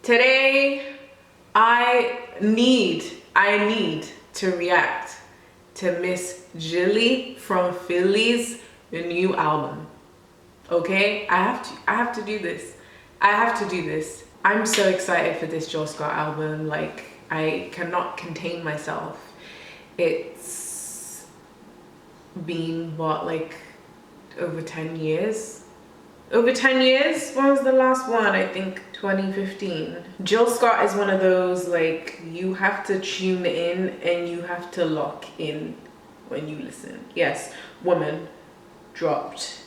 Today, I need to react to Miss Jilly from Philly's new album. Okay, I have to do this. I have to do this. I'm so excited for this Jill Scott album. Like, I cannot contain myself. It's been what, like over 10 years? Over 10 years? When was the last one? I think 2015. Jill Scott is one of those, like, you have to tune in and you have to lock in when you listen. Yes, Woman dropped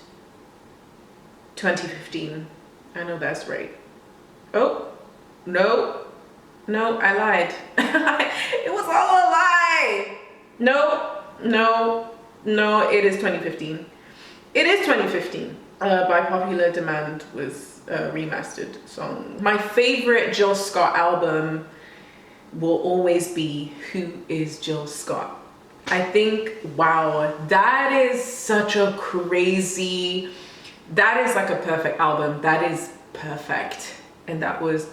2015. I know that's right. Oh, no, I lied. It was all a lie. No, it is 2015. It is 2015. By popular demand was a remastered song. My favorite Jill Scott album will always be Who is Jill Scott? I think, wow, that is such a crazy, that is like a perfect album. That is perfect. And that was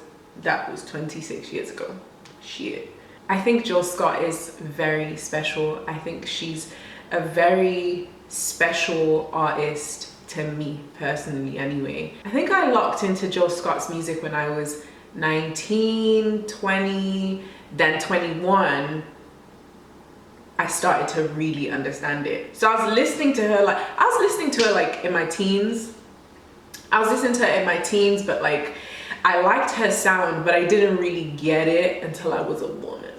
26 years ago. Shit. I think Jill Scott is very special. I think she's a very special artist to me personally anyway. I think I locked into Jill Scott's music when I was 19, 20, then 21. I started to really understand it. So I was listening to her like in my teens. I was listening to her in my teens, but like I liked her sound, but I didn't really get it until I was a woman.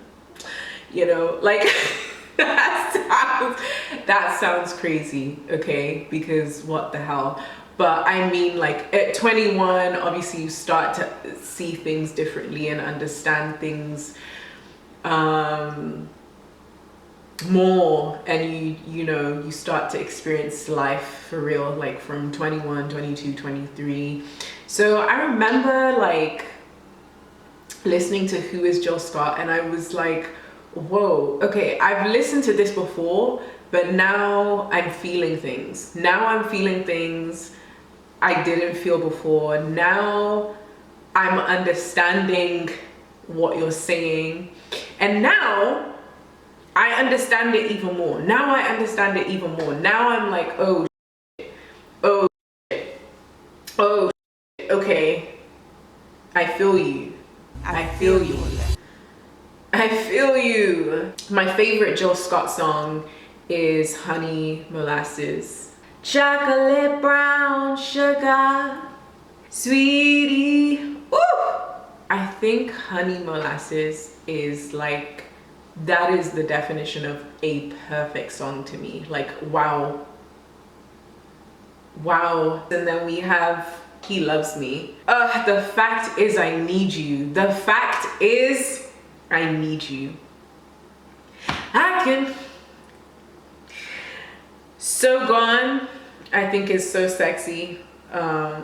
You know, like that sounds crazy, okay? Because what the hell? But I mean, like at 21, obviously you start to see things differently and understand things more, and you start to experience life for real, like from 21, 22, 23. So I remember like listening to Who is Jill Scott, and I was like, whoa, okay, I've listened to this before, but now I'm feeling things. Now I'm feeling things I didn't feel before. Now I'm understanding what you're saying, and now I understand it even more. Now I understand it even more. Now I'm like, oh shit. Oh shit. Oh shit. Okay, I feel you. I feel you. I feel you. My favorite Jill Scott song is Honey Molasses. Chocolate brown sugar, sweetie. Woo! I think Honey Molasses is like, that is the definition of a perfect song to me. Like, wow. Wow. And then we have He Loves Me. The fact is I need you. The fact is I need you. I can. So Gone, I think is so sexy. I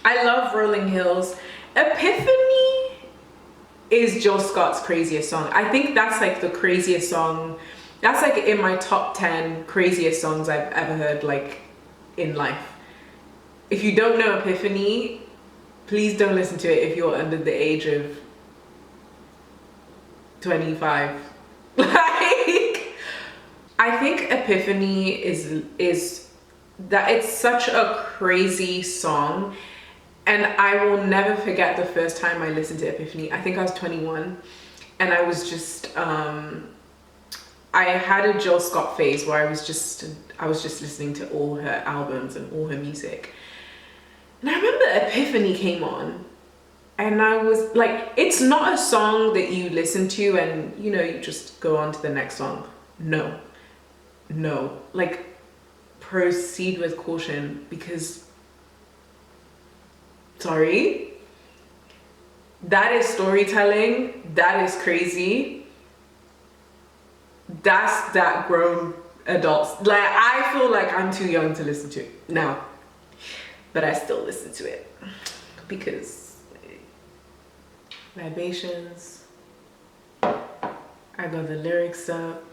love Rolling Hills. Epiphany is Jill Scott's craziest song. I think that's like the craziest song. That's like in my top 10 craziest songs I've ever heard, like in life. If you don't know Epiphany, please don't listen to it if you're under the age of 25. Like, I think Epiphany is that it's such a crazy song, and I will never forget the first time I listened to Epiphany. I think I was 21, and I was just I had a Jill Scott phase where I was just listening to all her albums and all her music. And I remember Epiphany came on, and I was like, it's not a song that you listen to and you just go on to the next song. No, like, proceed with caution, because sorry, that is storytelling. That is crazy. That's that grown adults. Like, I feel like I'm too young to listen to it now, but I still listen to it because libations, I got the lyrics up,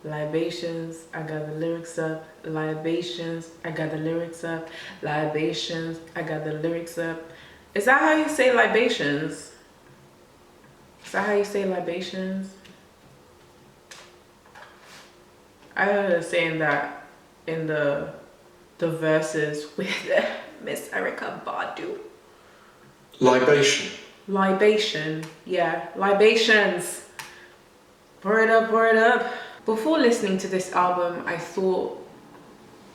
Libations, I got the lyrics up. Libations, I got the lyrics up. Libations, I got the lyrics up. Is that how you say libations? Is that how you say libations? I heard her saying that in the verses with Miss Erica Badu. Libation. Libation, yeah, libations. Pour it up, pour it up. Before listening to this album, I thought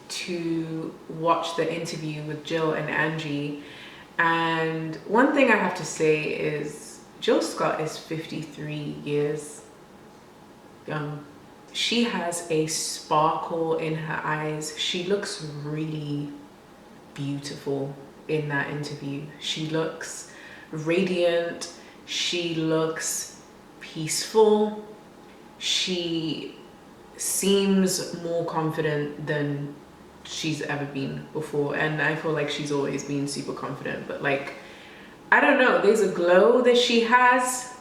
to watch the interview with Jill and Angie. And one thing I have to say is Jill Scott is 53 years young. She has a sparkle in her eyes. She looks really beautiful in that interview. She looks radiant. She looks peaceful. She seems more confident than she's ever been before, and I feel like she's always been super confident, but like, I don't know, there's a glow that she has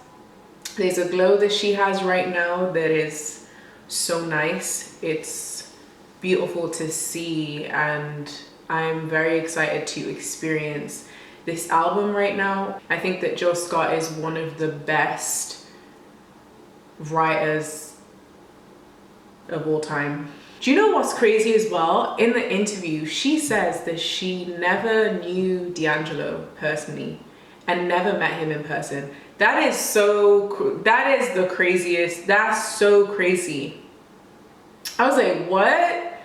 right now that is so nice. It's beautiful to see, and I'm very excited to experience this album right now. I think that Jill Scott is one of the best writers of all time. Do you know what's crazy as well? In the interview, she says that she never knew D'Angelo personally and never met him in person. That is the craziest. That's so crazy. I was like, what?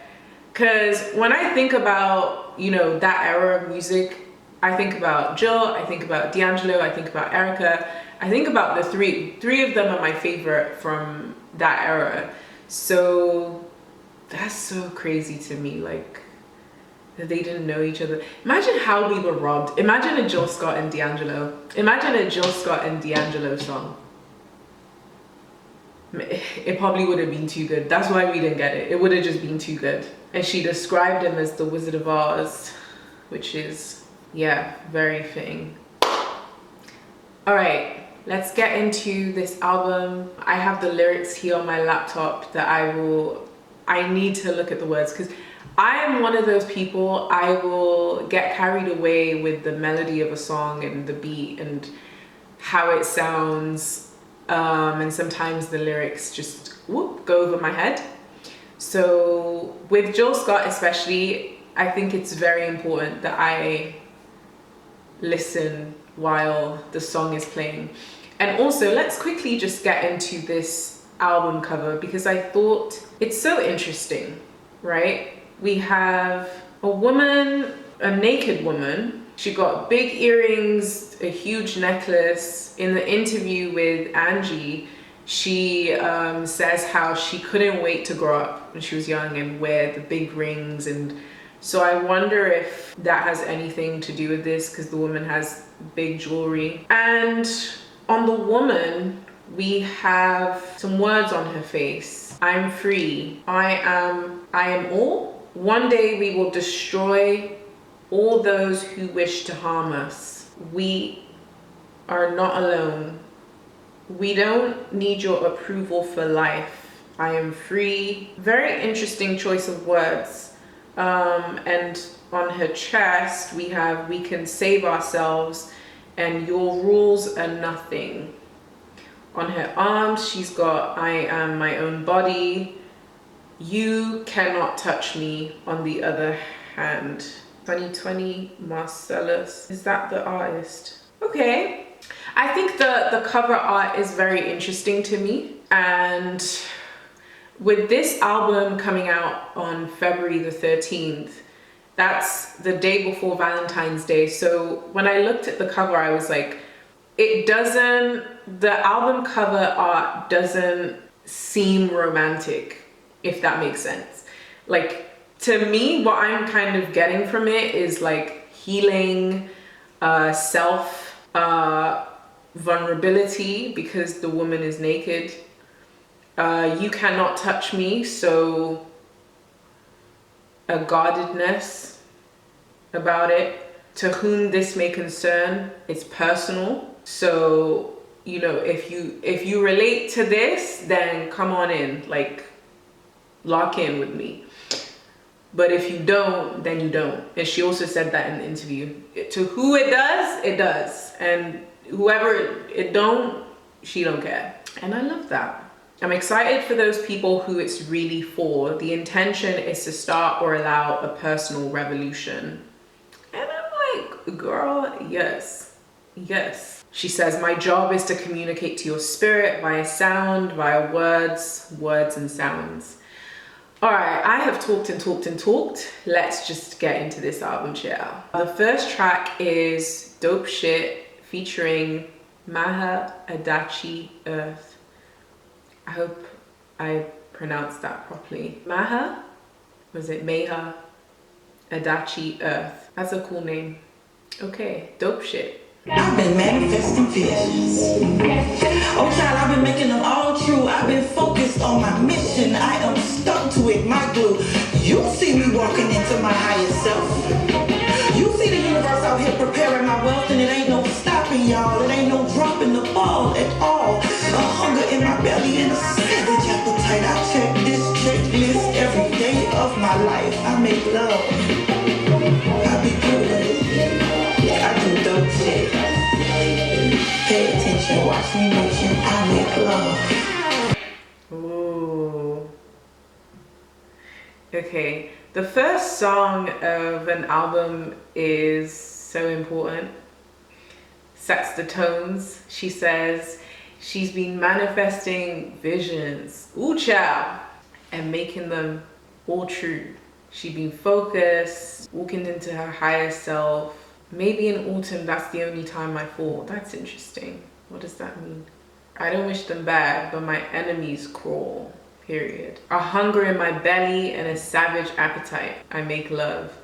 Because when I think about, you know, that era of music, I think about Jill, I think about D'Angelo, I think about Erica. I think about the three of them are my favorite from that era. So that's so crazy to me, like, that they didn't know each other. Imagine how we were robbed. Imagine a Jill Scott and D'Angelo. Imagine a Jill Scott and D'Angelo song. It probably would have been too good. That's why we didn't get it. It would have just been too good. And she described him as the Wizard of Oz, which is, yeah, very fitting. All right. Let's get into this album. I have the lyrics here on my laptop that I need to look at the words, because I am one of those people, I will get carried away with the melody of a song and the beat and how it sounds, and sometimes the lyrics just go over my head. So with Jill Scott especially, I think it's very important that I listen while the song is playing. And also, let's quickly just get into this album cover, because I thought it's so interesting, right? We have a woman, a naked woman. She got big earrings, a huge necklace. In the interview with Angie, she says how she couldn't wait to grow up when she was young and wear the big rings. And so I wonder if that has anything to do with this, because the woman has big jewelry. And on the woman, we have some words on her face. I'm free. I am all. One day we will destroy all those who wish to harm us. We are not alone. We don't need your approval for life. I am free. Very interesting choice of words. And on her chest, we have, we can save ourselves and your rules are nothing. On her arms, she's got, I am my own body. You cannot touch me, on the other hand. 2020 Marcellus. Is that the artist? Okay. I think the cover art is very interesting to me. And with this album coming out on February the 13th, that's the day before Valentine's Day. So when I looked at the cover, I was like, the album cover art doesn't seem romantic, if that makes sense. Like, to me, what I'm kind of getting from it is like healing, self, vulnerability, because the woman is naked. You cannot touch me, so a guardedness about it. To whom this may concern, it's personal. So, you know, if you relate to this, then come on in. Like, lock in with me. But if you don't, then you don't. And she also said that in the interview. To who it does, it does. And whoever it don't, she don't care. And I love that. I'm excited for those people who it's really for. The intention is to start or allow a personal revolution. And I'm like, girl, yes, yes. She says, my job is to communicate to your spirit via sound, via words and sounds. All right, I have talked and talked and talked. Let's just get into this album, child. The first track is Dope Shit featuring Maha Adachi Earth. I hope I pronounced that properly. Maha? Was it Maha Adachi Earth? That's a cool name. Okay, Dope Shit. I've been manifesting visions. Oh child, I've been making them all true. I've been focused on my mission. I am stuck to it, my glue. You see me walking into my higher self. You see the universe out here preparing my wealth, and it ain't no stopping, y'all. It ain't no dropping the ball at all. A hunger in my belly and a savage appetite. I check this checklist every day of my life. I make love. I be good. I do dope shit. Pay attention, watch me motion. I make love. Ooh. Okay, the first song of an album is so important. Sets the tones. She says she's been manifesting visions, ooh child, and making them all true. She's been focused, walking into her higher self. Maybe in autumn, that's the only time I fall. That's interesting. What does that mean? I don't wish them bad, but my enemies crawl, period. A hunger in my belly and a savage appetite. I make love.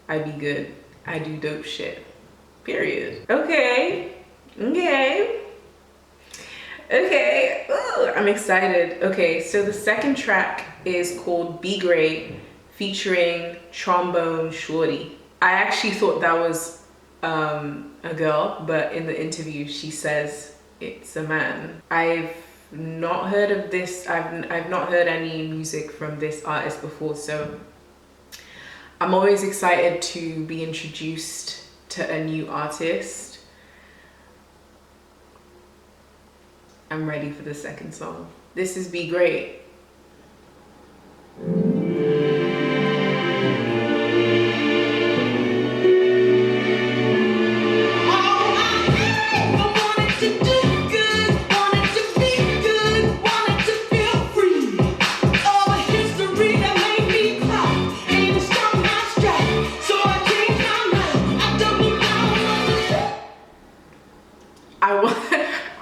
I be good. I do dope shit, period. Okay, okay. Okay, ooh, I'm excited. Okay, so the second track is called Be Great, featuring Trombone Shorty. I actually thought that was a girl, but in the interview she says it's a man. I've not heard of this. I've not heard any music from this artist before, so I'm always excited to be introduced to a new artist. I'm ready for the second song. This is Be Great.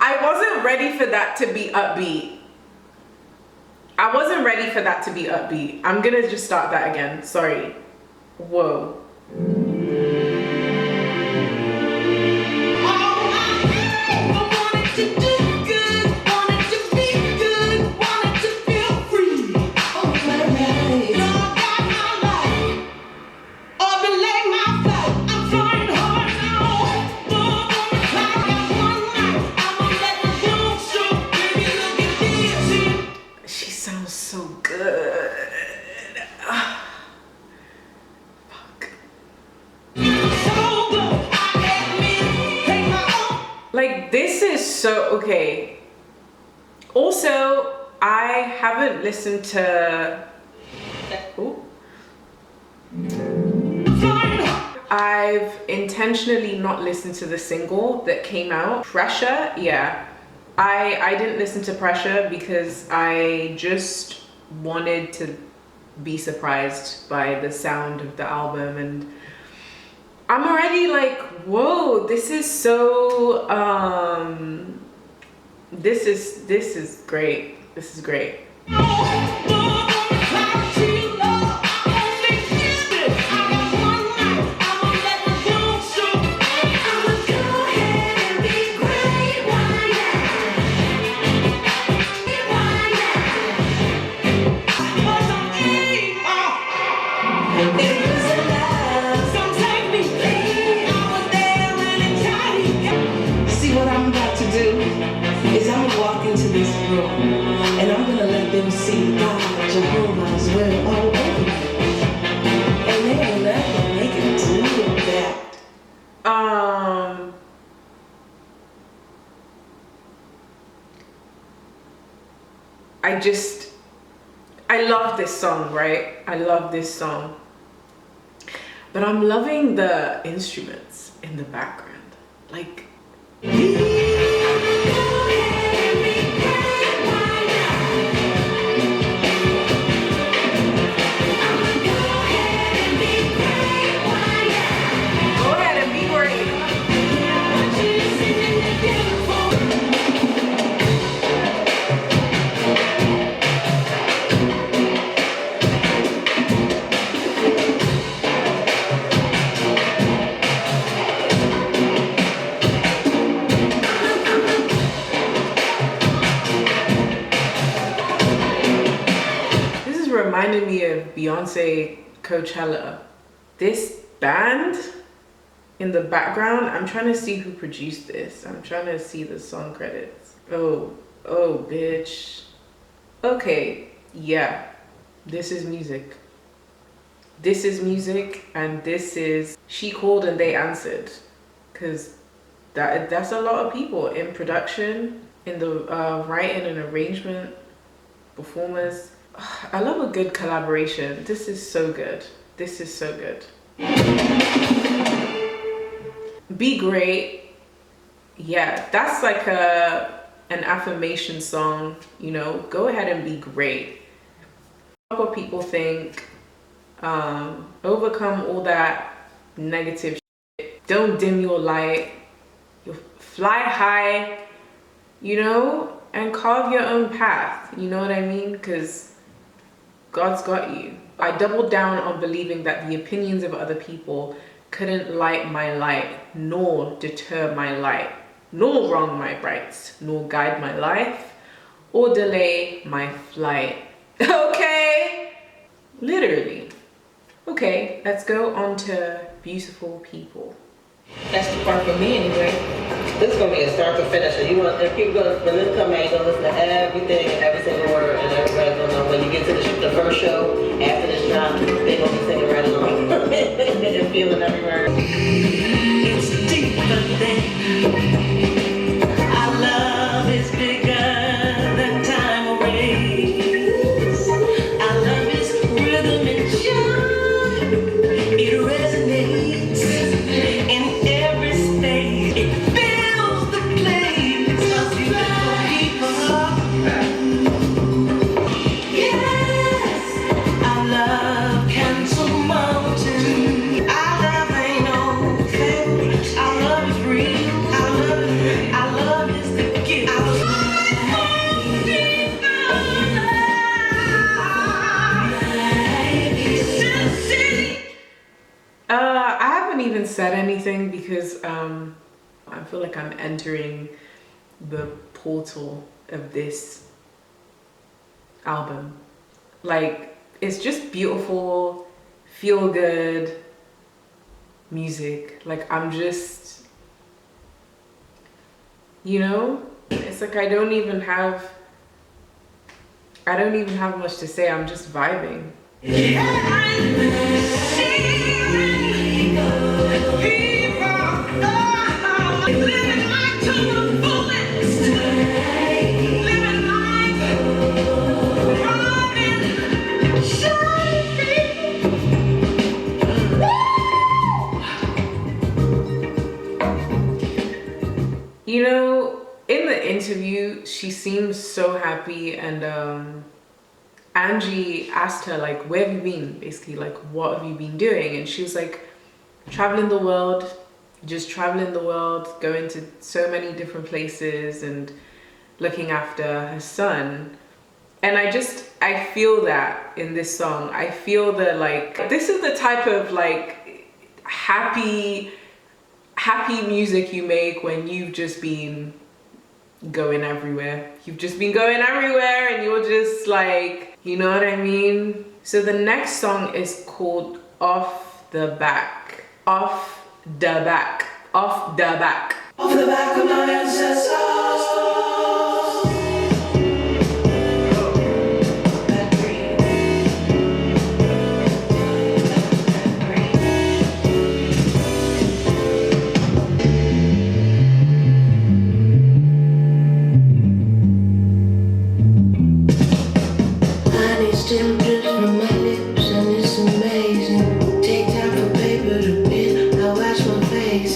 I wasn't ready for that to be upbeat. I wasn't ready for that to be upbeat. I'm gonna just start that again. Sorry. Whoa. Like, this is so okay. Also, I haven't listened to I've intentionally not listened to the single that came out. Pressure, yeah. I didn't listen to Pressure because I just wanted to be surprised by the sound of the album, and I'm already like, whoa, this is so this is great. This is great. See, Um, I love this song, right? I love this song. But I'm loving the instruments in the background. Like, go ahead and be great. This is reminding me of Beyonce Coachella. This band in the background, I'm trying to see who produced this. I'm trying to see the song credits. Oh, bitch. Okay, yeah, this is music. This is music, and this is She Called and They Answered. Because that's a lot of people in production, in the writing and arrangement, performers. I love a good collaboration. This is so good. This is so good. Be Great. Yeah, that's like an affirmation song, you know. Go ahead and be great. What people think. Overcome all that negative shit. Don't dim your light. You fly high, you know, and carve your own path. You know what I mean? Because God's got you. I doubled down on believing that the opinions of other people couldn't light my light, nor deter my light, nor wrong my rights, nor guide my life, or delay my flight. Okay? Literally. Okay, let's go on to Beautiful People. That's the part for me anyway. This is gonna be a start to finish. And you want, if people gonna, when this come out, you're gonna listen to everything, every single word, and everybody's gonna know when you get to the first show after this drop, they're gonna be singing right along and feeling every word. It's deeper than our love is bigger than time or race. Our love is rhythm and joy. It resonates in every state. It fills the place of beautiful people. Yes, our love can surmount. Our love ain't no fake. Our love is real. Our love is the gift. I haven't even said anything because I feel like I'm entering the portal of this album. Like, it's just beautiful, feel good music. Like, I'm just, you know, it's like I don't even have much to say. I'm just vibing. You know, in the interview, she seems so happy, and Angie asked her, like, where have you been? Basically, like, what have you been doing? And she was like, traveling the world, just traveling the world, going to so many different places and looking after her son. And I feel that in this song. I feel that, like, this is the type of, like, happy music you make when you've just been going everywhere. You've just been going everywhere and you're just like, you know what I mean? So the next song is called Off the Back. Off the Back. Off the Back. Off the back of my ancestors.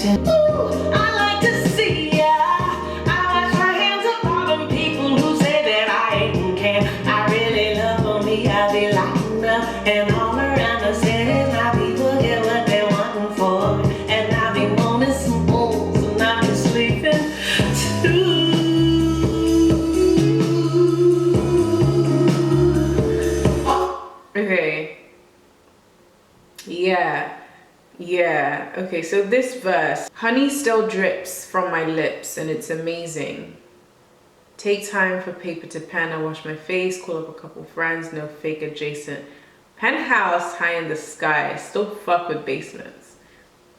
dancing. Ooh, I like to see ya. I wash my hands of all them people who say that I ain't can. I really love on me, I be lighting up. And all around the cities, my people get what they wantin' for. And I be wanting some holes, and I be sleeping too. Okay. Yeah. Okay, so this verse. Honey still drips from my lips and it's amazing. Take time for paper to pen. I wash my face, call up a couple friends, no fake adjacent. Penthouse high in the sky. Still fuck with basements.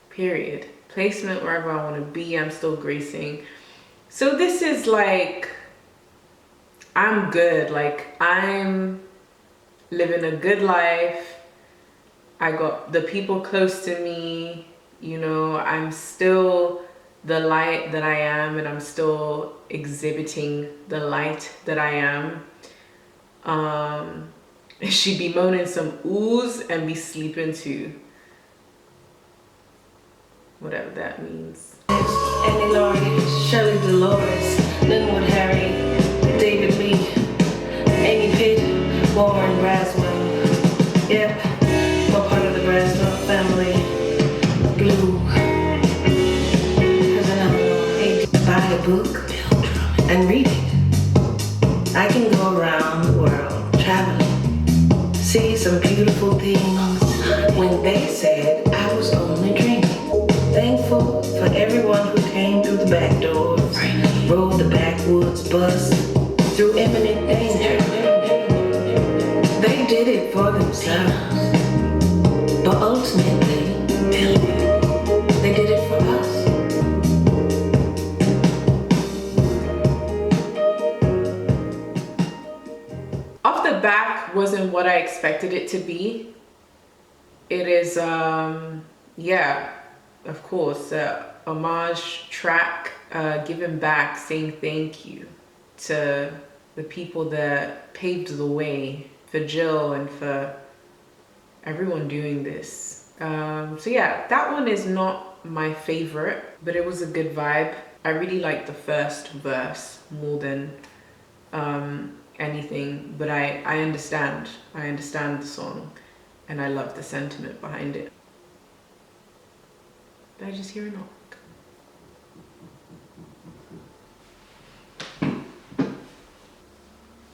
Period. Placement wherever I want to be. I'm still gracing. So this is like, I'm good. Like, I'm living a good life. I got the people close to me, you know, I'm still the light that I am, and I'm still exhibiting the light that I am. She be moaning some ooze and be sleeping too. Whatever that means. Annie Laurie, Shirley Dolores, Linwood Harry, David Lee, Amy Pitt, Warren Braswell. Yep, we're part of the Braswell family. Glue. Here's another one. Buy a book and read it. I can go around the world traveling, see some beautiful things when they said I was only dreaming. Thankful for everyone who came through the back doors, rode the backwoods bus through imminent danger. They did it for themselves, but ultimately, they did it for us. Off the back wasn't what I expected it to be. It is, yeah, of course, homage track, giving back, saying thank you to the people that paved the way for Jill and for everyone doing this. So yeah, that one is not my favorite, but it was a good vibe. I really liked the first verse more than anything, but I understand the song, and I love the sentiment behind it. Did I just hear a knock?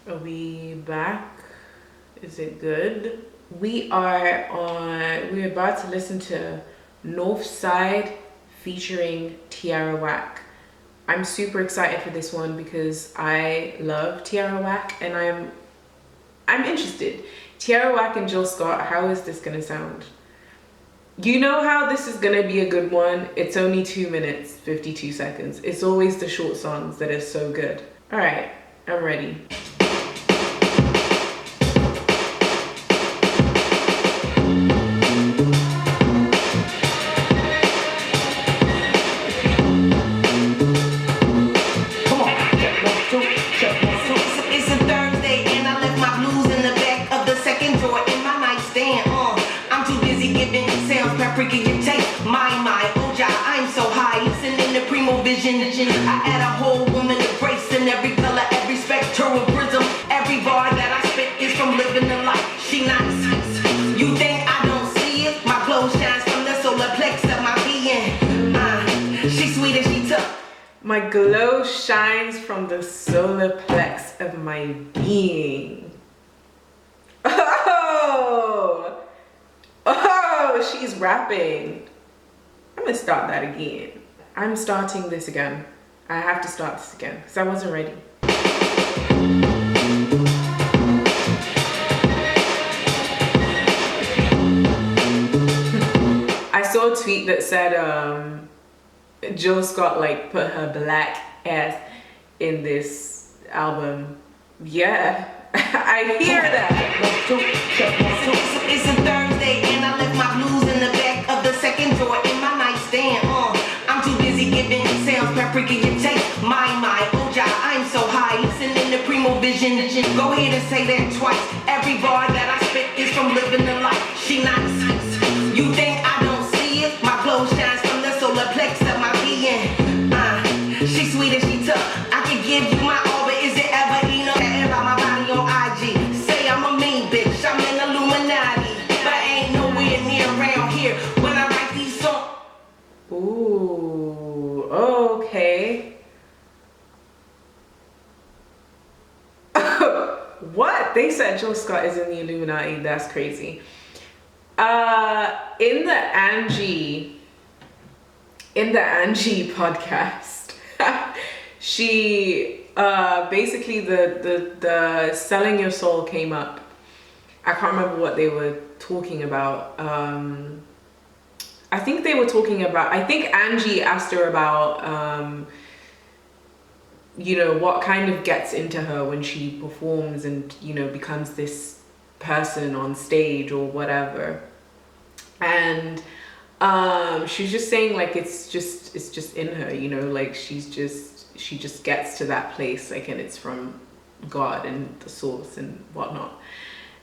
Are we back? Is it good? We're about to listen to North Side featuring Tierra Whack. I'm super excited for this one because I love Tierra Whack, and I'm interested. Tierra Whack and Jill Scott, how is this gonna sound? You know how this is gonna be a good one? It's only 2 minutes, 52 seconds. It's always the short songs that are so good. All right, I'm ready. I add a whole woman embracing every color, every spectral prism. Every bar that I spit is from living the life. She nice. You think I don't see it? My glow shines from the solar plex of my being. She sweet and she tough. My glow shines from the solar plex of my being. Oh, she's rapping. I'm gonna start that again. I'm starting this again. I have to start this again because I wasn't ready. I saw a tweet that said Jill Scott like put her black ass in this album. Yeah, I hear that. It's a Thursday and I left my blues in the back of the second drawer in my nightstand. I'm too busy giving sounds, paprika your taste. My, oh ja, I'm so high, listening to Primo Vision. Go ahead and say that twice. Every bar that I spit is from living the life. She nice. You think I don't see it? My glow shines from the solar plex. Ooh, okay. What? They said Jill Scott is in the Illuminati. That's crazy. In the Angie podcast, she basically the selling your soul came up. I can't remember what they were talking about. I think they were talking about, I think Angie asked her about you know, what kind of gets into her when she performs and, you know, becomes this person on stage or whatever. And she was just saying, like, it's just in her, you know, like she just gets to that place, like, and it's from God and the source and whatnot.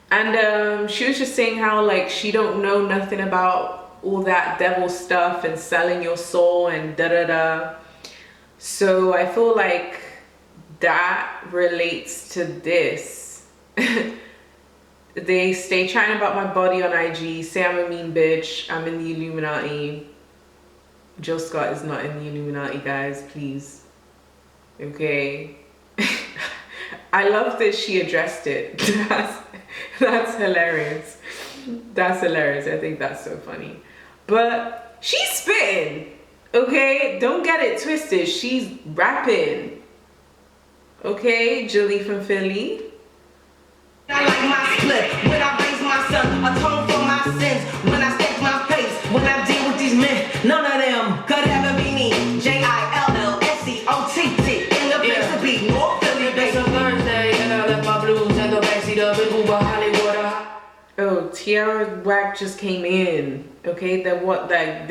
And she was just saying how, like, she don't know nothing about all that devil stuff and selling your soul and da-da-da. So I feel like that relates to this. They stay chatting about my body on IG, say I'm a mean bitch, I'm in the Illuminati. Jill Scott is not in the Illuminati, guys, please. Okay. I love that she addressed it. That's hilarious. That's hilarious. I think that's so funny. But she's spitting. Okay, don't get it twisted. She's rapping. Okay, Jilly from Philly. I like my split. When I raise my son, atone for my sins. When I stake my pace, when I deal with these men, none of them could ever be me. Jillscott in the place to be. North Philly, It's a Thursday and I left my blues in the backseat of an Uber Hollywood. Oh, Tiara Whack just came in. Okay, that what that.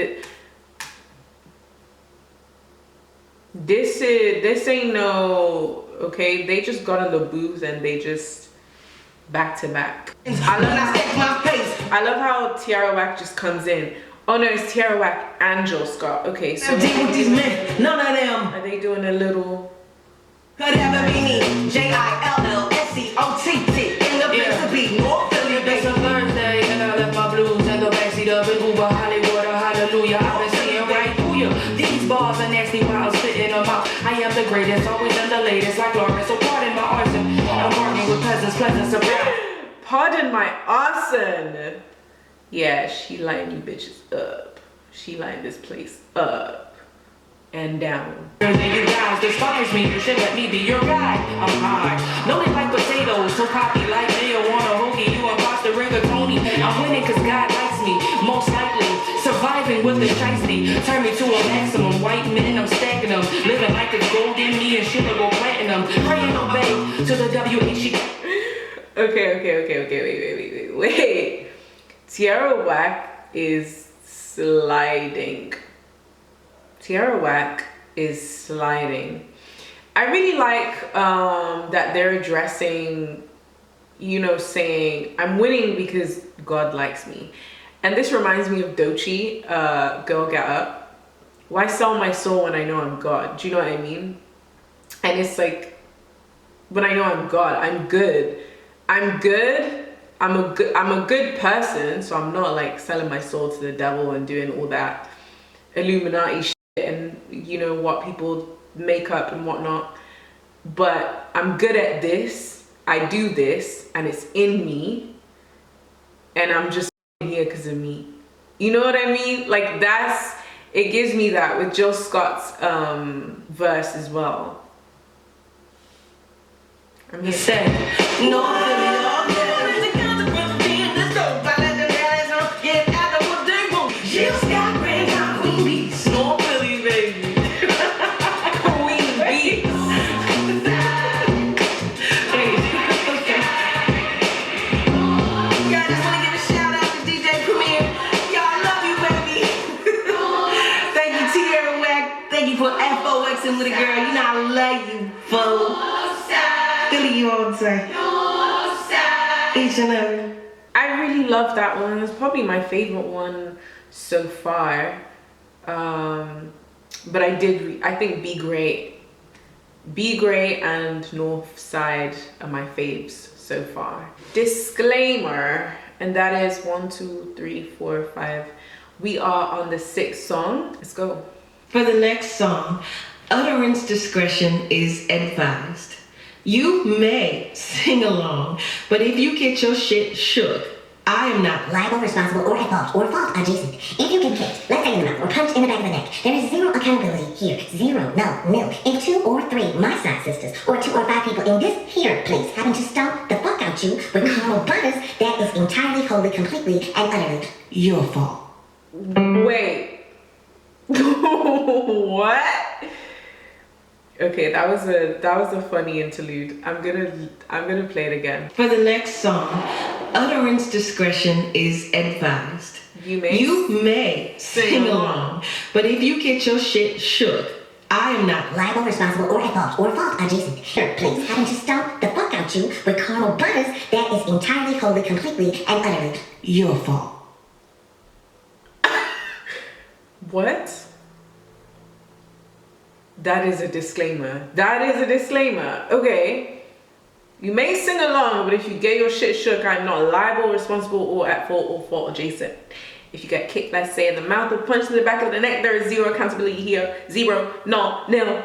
This ain't no. Okay, they just got in the booth and they just back to back. I love how Tiara Whack just comes in. Oh no, it's Tiara Whack and Jill Scott. Okay, so I deal with these men, none of them are they doing a little? could ever be me. Jillscott in the place to be. North Philly, It's a Thursday and I left my blues in the backseat of an Uber Hollywood. Hallelujah, I've been seeing right through you. These bars are nasty while I'm spitting them out. I am the greatest, always in the latest, like Lawrence. So pardon my arson. I'm working with peasants, pleasant surprise. Pardon my arson. Yeah, she lighting you bitches up. She lighting this place up and down. And you guys despise me, you should let me be your guy. I'm high. No, they like potatoes, so poppy like mayo on a hoagie. You a pasta rigatoni. I'm winning cause God likes me, most likely. Surviving with the shiesty. Turn me to a maximum. White men, I'm stacking them. Living like it's gold in me and shit will go platinum. Praying obey to the WHE. Okay, wait. Tiara Whack is sliding. Tiara Whack is sliding. I really like that they're addressing, you know, saying I'm winning because God likes me. And this reminds me of Doechii, Girl Get Up. Why sell my soul when I know I'm God? Do you know what I mean? And it's like, when I know I'm God, I'm good. I'm a good person, so I'm not like selling my soul to the devil and doing all that Illuminati shit and you know what people make up and whatnot. But I'm good at this. I do this and it's in me. And I'm just here because of me. You know what I mean? Like it gives me that with Jill Scott's verse as well. I'm here. With a girl, you know I love you, fool. Philly you all the time. Each and every. I really love that one. It's probably my favorite one so far. But I think Be Great and North Side are my faves so far. Disclaimer, and that is 1, 2, 3, 4, 5. We are on the 6th song. Let's go. For the next song, utterance discretion is advised. You may sing along, but if you get your shit shook, I am not liable, responsible, or at fault, or fault adjacent. If you get kicked, let's say in the mouth, or punched in the back of the neck, there is zero accountability here. Zero, no, nil. If 2 or 3 my side sisters, or 2 or 5 people in this here place happen to stomp the fuck out you with caramel butters, that is entirely, wholly, completely, and utterly your fault. Wait. What? Okay, that was a funny interlude. I'm gonna play it again. For the next song, utterance discretion is advised. You may sing along, but if you get your shit shook, I am not liable, responsible, or at fault, or fault adjacent. Here, please happen to stomp the fuck out you with caramel butters, that is entirely, wholly, completely, and utterly your fault. What? That is a disclaimer. That is a disclaimer. Okay. You may sing along, but if you get your shit shook, I'm not liable, responsible, or at fault, or fault adjacent. If you get kicked, let's say, in the mouth or punched in the back of the neck, there is zero accountability here. Zero, no, nil.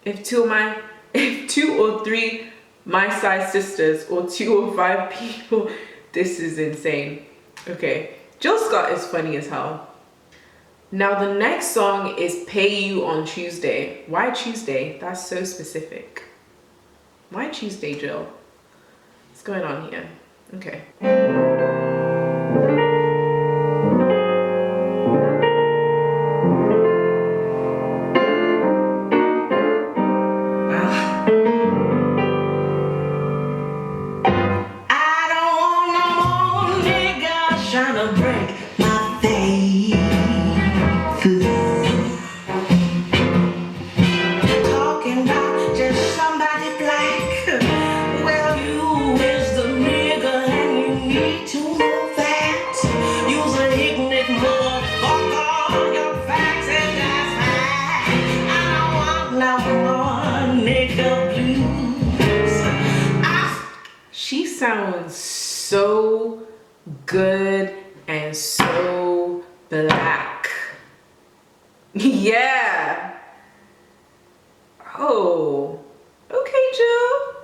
If 2 or 3 my size sisters, or 2 or 5 people, this is insane. Okay. Jill Scott is funny as hell. Now the next song is Pay You on Tuesday. Why Tuesday? That's so specific. Why Tuesday, Jill? What's going on here? Okay. I don't want no more niggas trying to break my faith. Talking about just somebody black. Well, you is the nigga and you need to know that. You's an ignorant motherfucker. Your facts and that's fine. I don't want no more nigga blues. She sounds so good and so black. Yeah. Oh. Okay, Jill.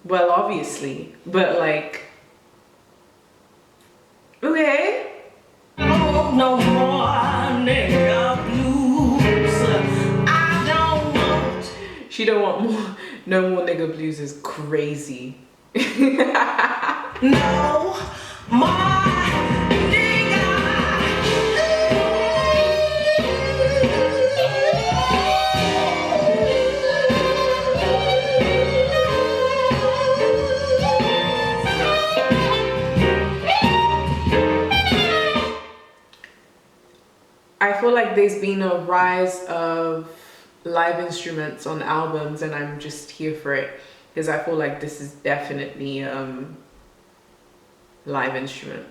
Well, obviously. But like, okay. Oh, no more nigga blues. I don't want. She don't want no more nigga blues is crazy. No more I feel like there's been a rise of live instruments on albums, and I'm just here for it because I feel like this is definitely live instrument.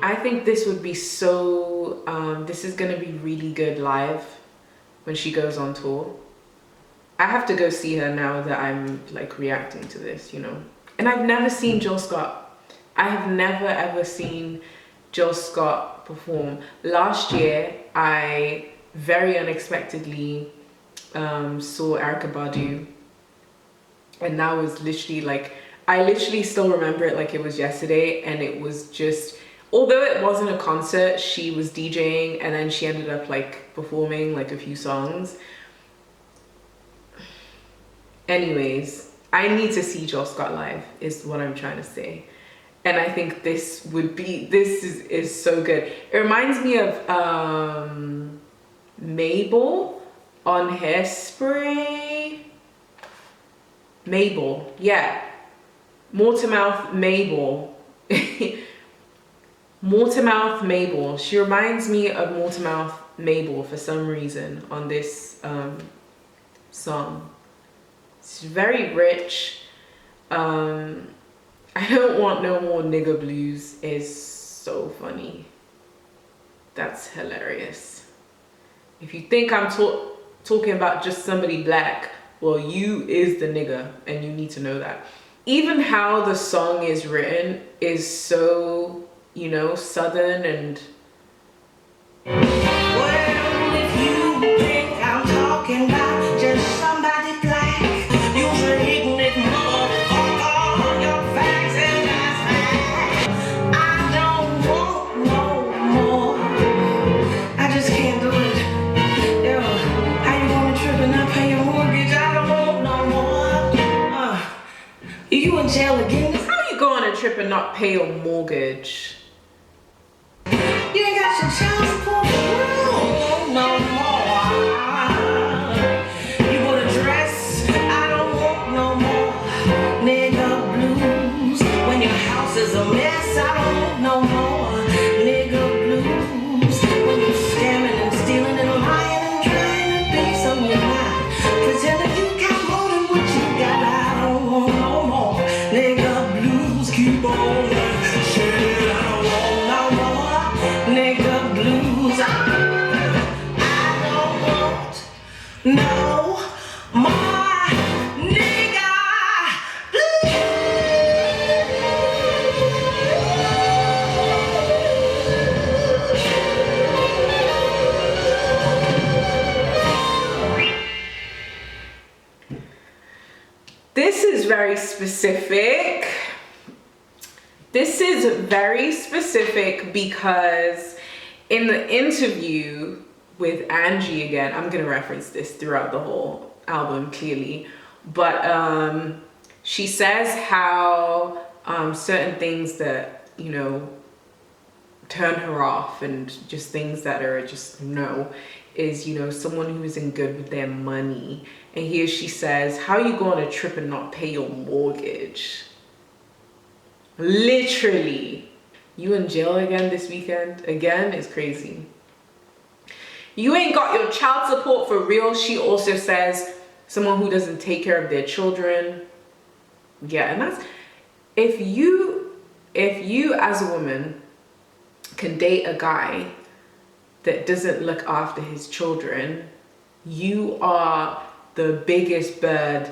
I think this would be so this is gonna be really good live when she goes on tour. I have to go see her now that I'm like reacting to this, you know. And I've never seen Jill Scott. I have never ever seen Jill Scott perform. Last year, I very unexpectedly saw Erykah Badu, and that was literally like, I literally still remember it like it was yesterday, and it was just, although it wasn't a concert, she was DJing, and then she ended up like performing like a few songs. Anyways, I need to see Jill Scott live is what I'm trying to say. And I think this is so good. It reminds me of Mabel on Hairspray. Mabel, yeah. Mortemouth Mabel. Mortemouth Mabel. She reminds me of Mortemouth Mabel for some reason on this song. It's very rich. I don't want no more nigga blues is so funny. That's hilarious. If you think I'm talking about just somebody black, well, you is the nigga, and you need to know that. even how the song is written is so, you know, southern and Well, if you think I'm talking about just somebody black, you're an ignorant motherfucker. Your facts and that's facts. I don't want no more. I just can't do it. Yo, how you gonna trip and not pay your mortgage? I don't want no more. You in jail again? how you go on a trip and not pay your mortgage? You ain't got your child support for no more. You want a dress? I don't want no more. Nigga blues. When your house is a mess, I don't want no more. Nigga blues. When you're scamming and stealing and lying and trying to be something you're not. Pretending you got more than what you got. I don't want no more. Nigga blues. Keep on that shit. I don't want no more. Nigga blues. I don't want no more nigga This is very specific. This is very specific because in the interview with Angie, again, I'm gonna reference this throughout the whole album clearly, but she says how certain things that, you know, turn her off and just things that are just no, is, you know, someone who isn't good with their money. And here she says, how you go on a trip and not pay your mortgage? Literally. You in jail again this weekend? Again? It's crazy. You ain't got your child support for real. She also says, someone who doesn't take care of their children. Yeah, and that's, if you as a woman can date a guy that doesn't look after his children, you are the biggest bird.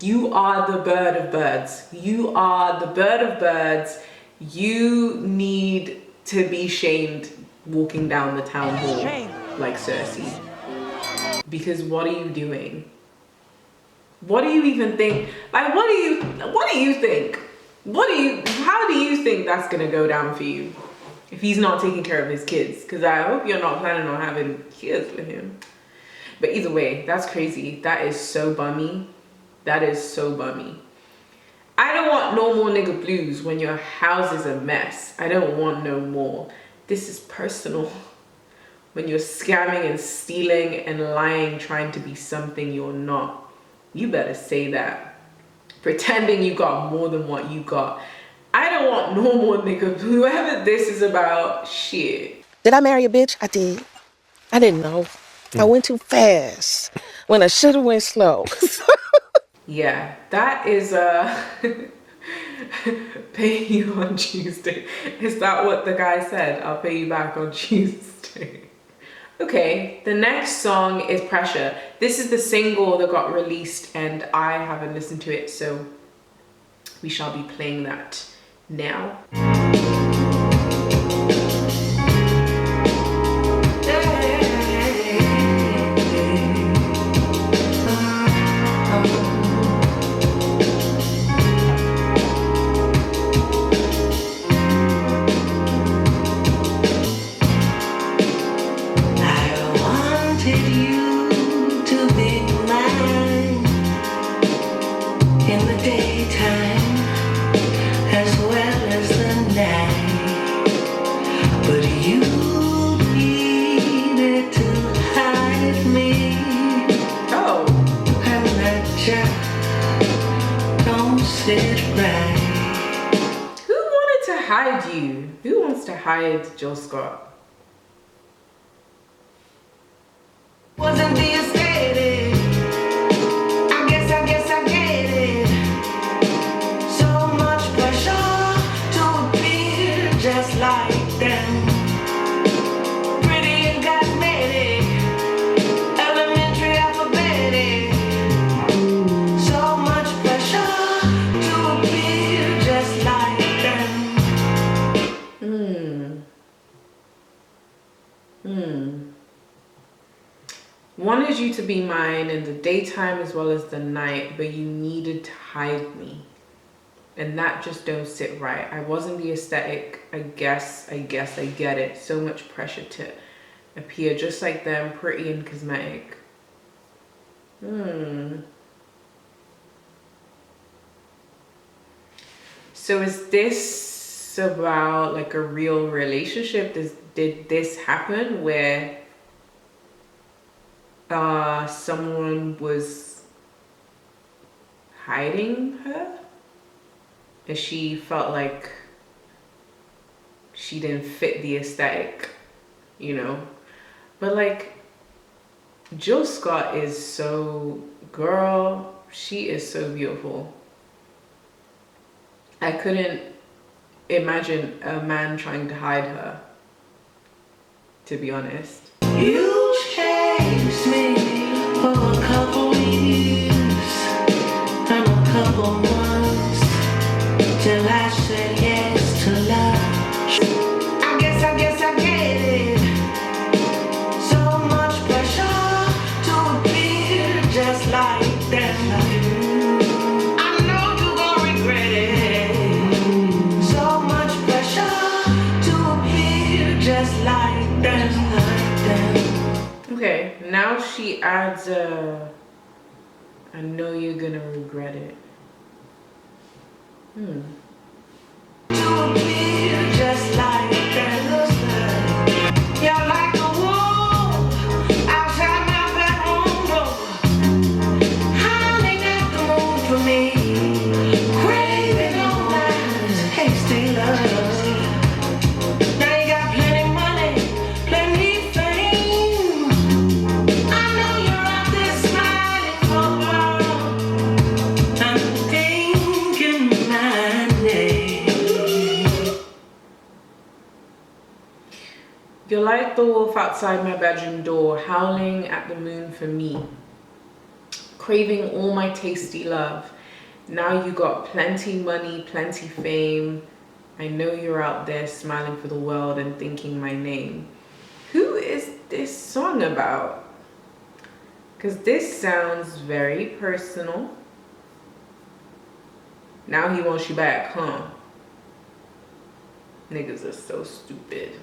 You are the bird of birds. You are the bird of birds. You need to be shamed walking down the town hall like Cersei. Because what are you doing? What do you even think? Like, what do you think? How do you think that's gonna go down for you if he's not taking care of his kids? Because I hope you're not planning on having kids with him. But either way, that's crazy. That is so bummy. That is so bummy. I don't want no more nigga blues when your house is a mess. I don't want no more. This is personal. When you're scamming and stealing and lying, trying to be something you're not. You better say that. Pretending you got more than what you got. I don't want no more nigga blue. Whoever this is about, shit. Did I marry a bitch? I did. I didn't know. I went too fast when I should have went slow. Yeah, that is pay you on Tuesday. Is that what the guy said? I'll pay you back on Tuesday. Okay, the next song is Pressure. This is the single that got released and I haven't listened to it, so we shall be playing that now. Who wanted to hide you? Who wants to hide Jill Scott? wasn't the aesthetic. I guess I get it. So much pressure to appear just like them. Pretty and cosmetic, elementary alphabetic. So much pressure you to be mine in the daytime as well as the night, but you needed to hide me. And that just don't sit right. I wasn't the aesthetic. I guess I get it. So much pressure to appear just like them, pretty and cosmetic. So is this about like a real relationship? Did this happen where someone was hiding her? And she felt like she didn't fit the aesthetic, you know? But like, Jill Scott is so, girl, she is so beautiful. I couldn't imagine a man trying to hide her, to be honest. You chased me for a couple years and a couple months till I said yes to love. I guess I get it. So much pressure to appear just like them. I know you gon' regret it. So much pressure to appear just like them. Okay, now she adds I know you're gonna regret it. To appear just like them. You're like a wolf outside my bedroom door, howling at the moon for me, craving all that hasty love. Now you got plenty money, plenty fame. I know you're out there smiling for a world. I'm thinking my name. You're like the wolf outside my bedroom door, howling at the moon for me, craving all my tasty love. Now you got plenty money, plenty fame. I know you're out there smiling for the world and thinking my name. Who is this song about? Because this sounds very personal. Now he wants you back, huh? Niggas are so stupid.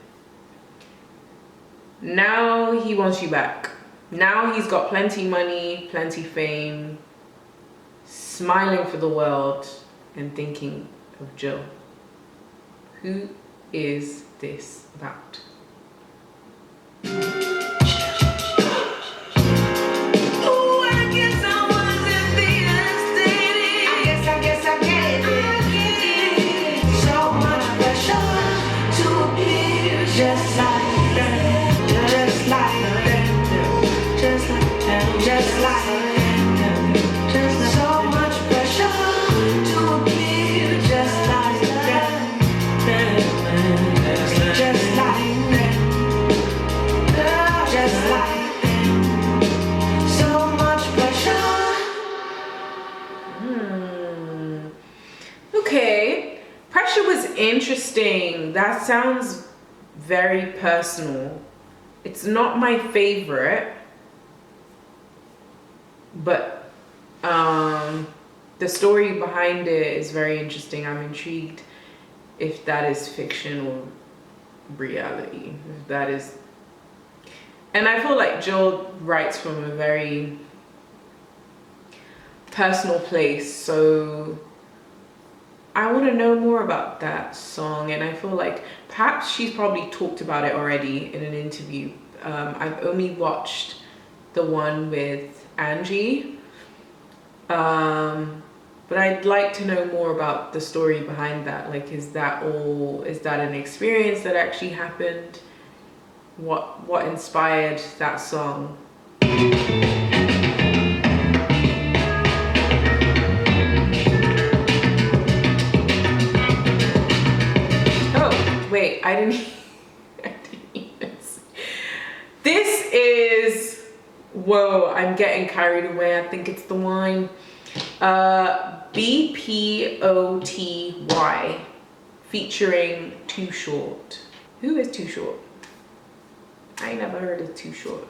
Now he wants you back. Now he's got plenty money, plenty fame, smiling for the world and thinking of Jill. Who is this about? Just like them, just like them, just like them, just like them, just like so much pressure to appear just like them, just like them, just like them, so much pressure. Okay, Pressure was interesting. That sounds very personal. It's not my favorite, but the story behind it is very interesting. I'm intrigued if that is fiction or reality. If that is, and I feel like Jill writes from a very personal place, so I want to know more about that song, and I feel like perhaps she's probably talked about it already in an interview. I've only watched the one with Angie, but I'd like to know more about the story behind that. Like, is that an experience that actually happened? What inspired that song? Wait, I didn't even see. This is, whoa, I'm getting carried away. I think it's the wine. BPOTY featuring Too Short. Who is Too Short? I ain't never heard of Too Short.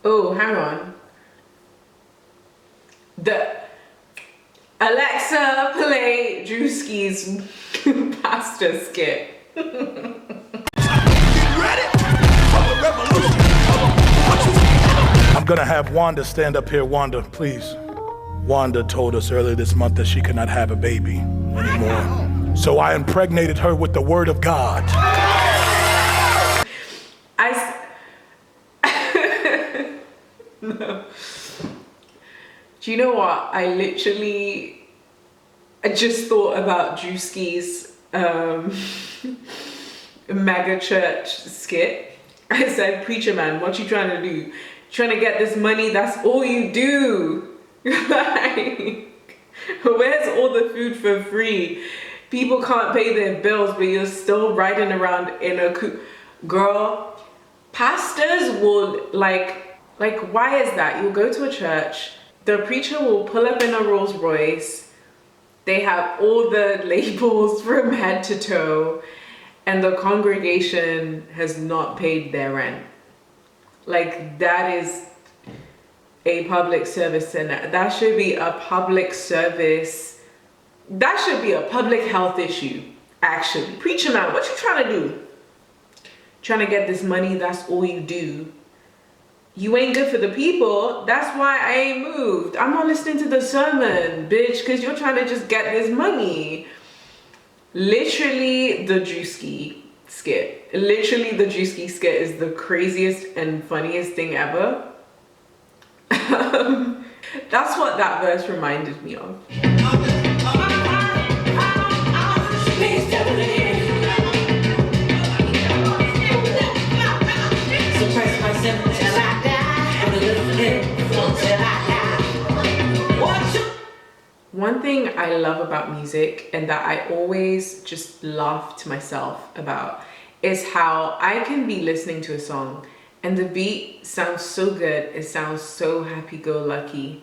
Oh, hang on. The Alexa, play Drewski's pasta skit. I'm gonna have Wanda stand up here. Wanda, please. Wanda told us earlier this month that she could not have a baby anymore. So I impregnated her with the word of God. No. Do you know what? I just thought about Drewski's mega church skit. I said, preacher man, what you trying to do? Trying to get this money, that's all you do. Like, where's all the food for free? People can't pay their bills, but you're still riding around in a coupe. Girl, pastors will like, why is that? You'll go to a church, the preacher will pull up in a Rolls Royce, they have all the labels from head to toe, and the congregation has not paid their rent. Like, that is a public service center. That should be a public service. That should be a public health issue, actually. Preacher man, what you trying to do? Trying to get this money, that's all you do. You ain't good for the people. That's why I ain't moved. I'm not listening to the sermon, bitch, because you're trying to just get this money. Literally, the Drewski skit. Literally, the Drewski skit is the craziest and funniest thing ever. That's what that verse reminded me of. One thing I love about music, and that I always just laugh to myself about, is how I can be listening to a song and the beat sounds so good, it sounds so happy-go-lucky,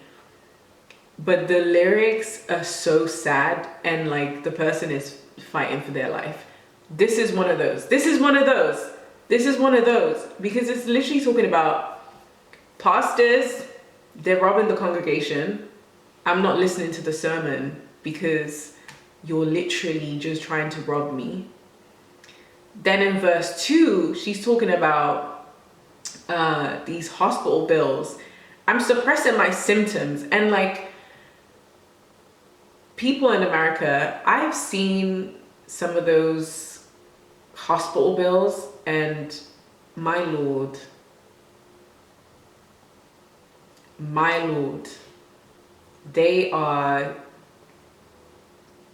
but the lyrics are so sad and like the person is fighting for their life. This is one of those. This is one of those. This is one of those, because it's literally talking about pastors, they're robbing the congregation. I'm not listening to the sermon because you're literally just trying to rob me. Then in verse 2, she's talking about these hospital bills. I'm suppressing my symptoms. And like, people in America, I've seen some of those hospital bills, and my Lord, they are,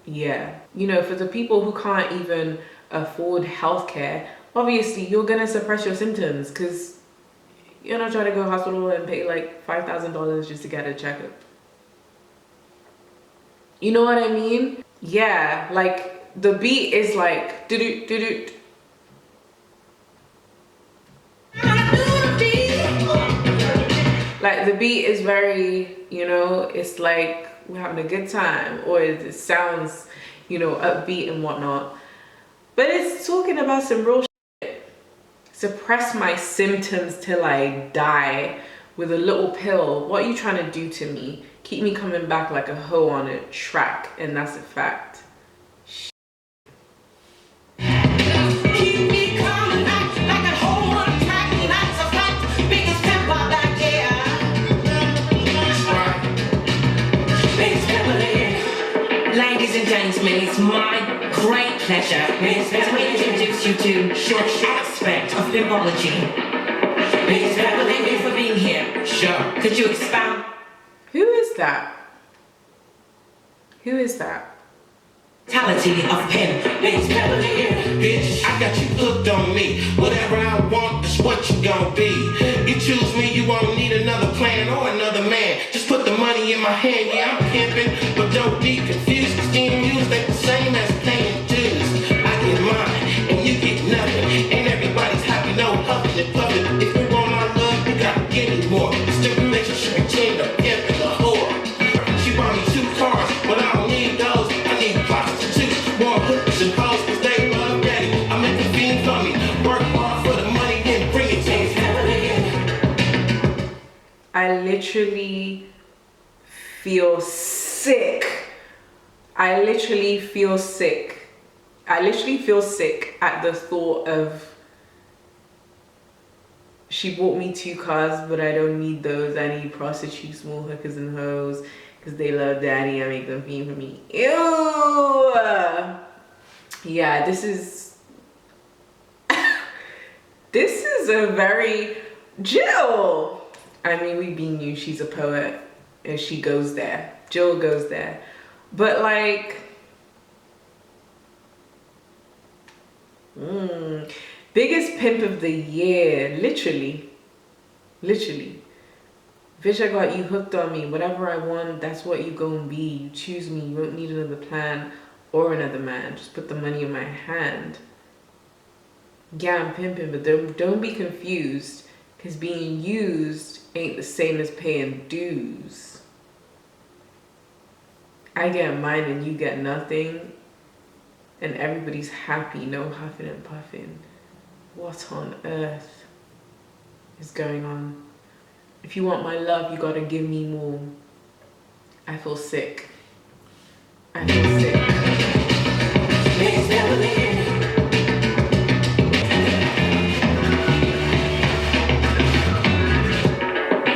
yeah. You know, for the people who can't even afford healthcare, obviously you're gonna suppress your symptoms because you're not trying to go to hospital and pay like $5,000 just to get a checkup. You know what I mean? Yeah, like the beat is like do-do, do-do. Like the beat is very, you know, it's like we're having a good time, or it sounds, you know, upbeat and whatnot. But it's talking about some real shit. Suppress my symptoms till I die with a little pill. What are you trying to do to me? Keep me coming back like a hoe on a track, and that's a fact. Keep me coming back like a hoe on a track, and that's a fact. Biggest pimp back, yeah. Miss Jilly. Ladies and gentlemen, it's my great pleasure to introduce you to short aspect of bimbology. Miss Jilly, thank you for being here. Sure. Could you expound? Who is that? Who is that? Mentality of pen, it's Beverly. Bitch, I got you hooked on me. Whatever I want is what you gon' be. You choose me, you won't need another plan or another man. Just put the money in my hand, yeah, I'm pimping. But don't be confused, cause getting used ain't the same as paying dues. I get mine, and you get nothing. And everybody's happy, no huffing and puffing. If we want our love, we gotta give me more. It's the relationship between the pimp and the whore. She bought me 2 cars, but I don't need those. I need prostitutes, more hookers and hoes, cause they love daddy. I make a fiend for me, work hard for the money, then bring it to me. I literally feel sick. I literally feel sick. I literally feel sick at the thought of she bought me 2 cars, but I don't need those. I need prostitutes, more hookers and hoes, because they love daddy. I make them fiend for me. Ew. Yeah, this is this is a very Jill. I mean, we being you, she's a poet, and she goes there. Jill goes there. But like, biggest pimp of the year, literally. Bitch, I got you hooked on me. Whatever I want, that's what you gonna be. You choose me, you won't need another plan or another man. Just put the money in my hand. Yeah, I'm pimping, but don't be confused, because being used ain't the same as paying dues. I get mine and you get nothing, and everybody's happy, no huffing and puffing. What on earth is going on? If you want my love, you gotta give me more. I feel sick. I feel sick.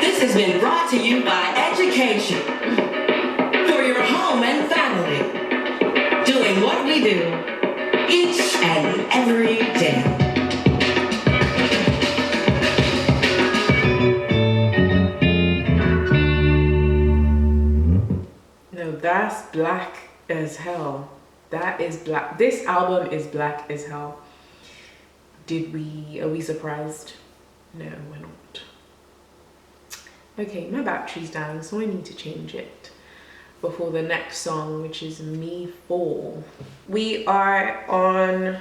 This has been brought to you by Education. For your home and family. Doing what we do each and every day. No, that's black as hell. That is black. This album is black as hell. Are we surprised? No, we're not. Okay, my battery's down, so I need to change it before the next song, which is Me Fall. We are on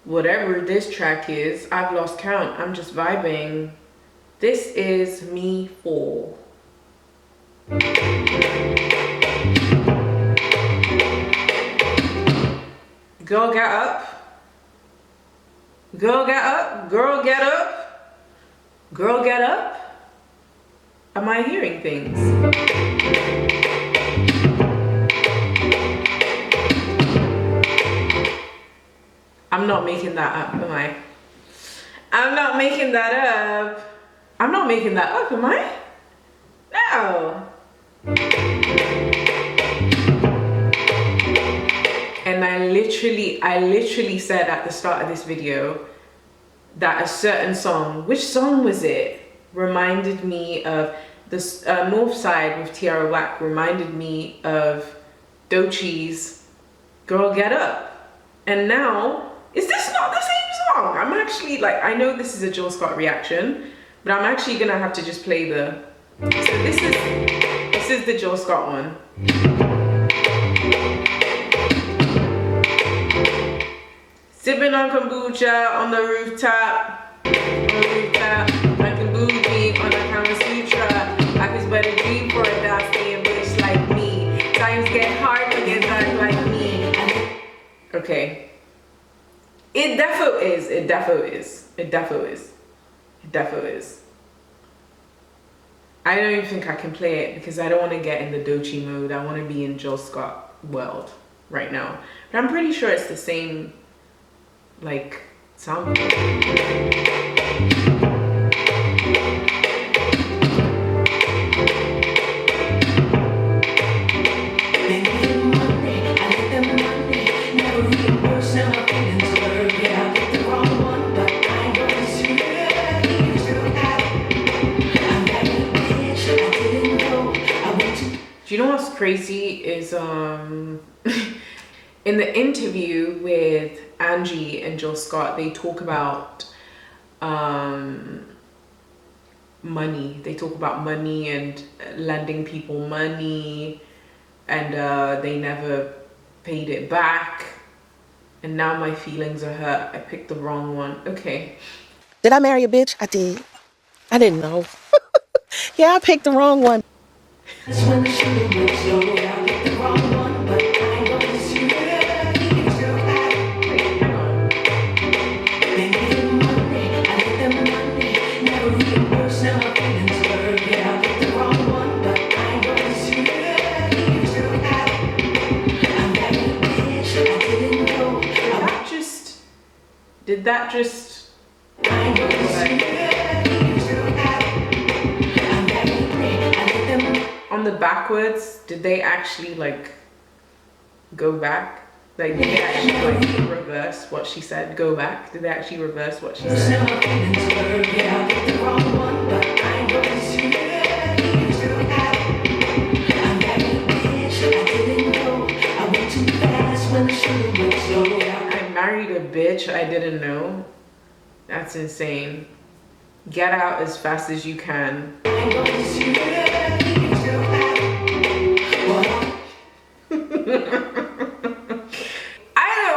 whatever this track is. I've lost count. I'm just vibing. This is Me Fall. Girl, get up. Girl, get up. Girl, get up. Girl, get up. Am I hearing things? I'm not making that up, am I? I'm not making that up. I'm not making that up, am I? No. And I literally said at the start of this video that a certain song, which song was it? Reminded me of this North Side with Tiara Black, reminded me of Doechie's Girl Get Up. And now, is this not the same song? I'm actually like, I know this is a Jill Scott reaction, but I'm actually gonna have to just play the, so this is the Jill Scott one. Sipping on kombucha on the rooftop, like a boogie on a Kama Sutra. Life is but a dream for a dark staying bitch like me. Times get hard but get dark like me. Okay. It defo is. It defo is. It defo is. It defo is. I don't even think I can play it because I don't want to get in the Doechii mode. I want to be in Jill Scott world right now. But I'm pretty sure it's the same, like, sound. Do Do you know what's crazy is in the interview with Angie and Jill Scott, they talk about money. They talk about money and lending people money, and they never paid it back. And now my feelings are hurt. I picked the wrong one. Okay. Did I marry a bitch? I did. I didn't know. Yeah, I picked the wrong one. Did that just on the backwards, did they actually like go back? Like, did they actually like reverse what she said? Go back? Did they actually reverse what she said? I married a bitch I didn't know. That's insane. Get out as fast as you can.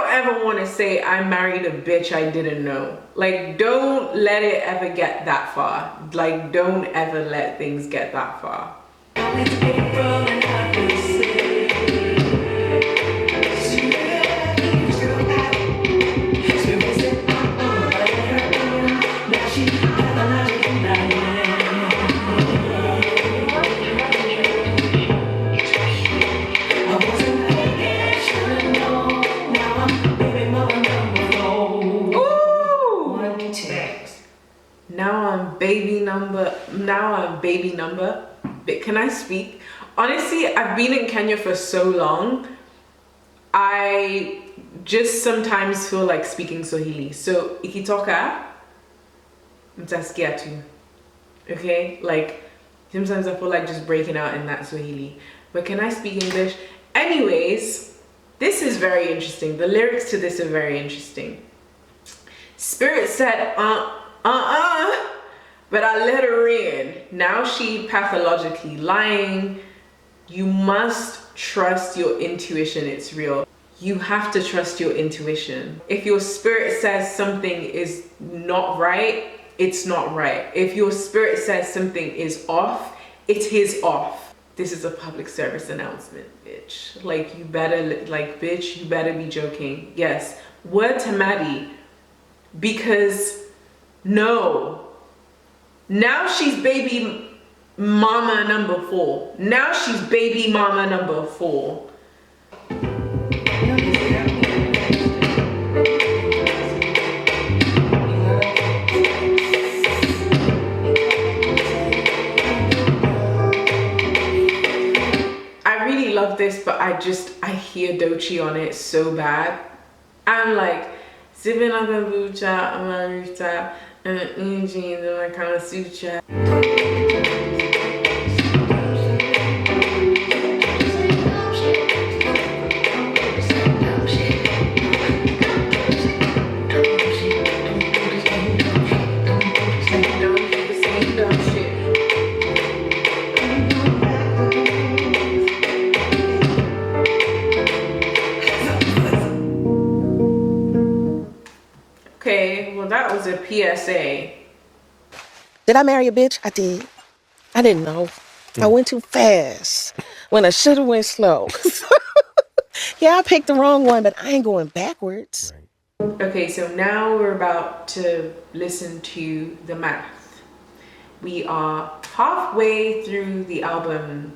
Ever want to say I married a bitch I didn't know. Like, don't let it ever get that far. Like, don't ever let things get that far. Now I'm baby number. But can I speak? Honestly, I've been in Kenya for so long. I just sometimes feel like speaking Swahili. So ikitoka, mtasikia tu. Okay? Like, sometimes I feel like just breaking out in that Swahili. But can I speak English? Anyways, this is very interesting. The lyrics to this are very interesting. Spirit said, but I let her in. Now she pathologically lying. You must trust your intuition. It's real. You have to trust your intuition. If your spirit says something is not right, it's not right. If your spirit says something is off, it is off. This is a public service announcement, bitch. Like, you better, like, bitch, you better be joking. Yes. Word to Maddie. Because, no. Now she's baby mama number 4. Now she's baby mama number 4. I really love this, but I hear Doechii on it so bad. I'm like, sipping on kombucha on my rooftop. And jeans and my kind of suture. Okay, well that was a PSA. Did I marry a bitch? I did. I didn't know. I went too fast when I should have went slow. Yeah, I picked the wrong one, but I ain't going backwards. Okay, so now we're about to listen to the math. We are halfway through the album.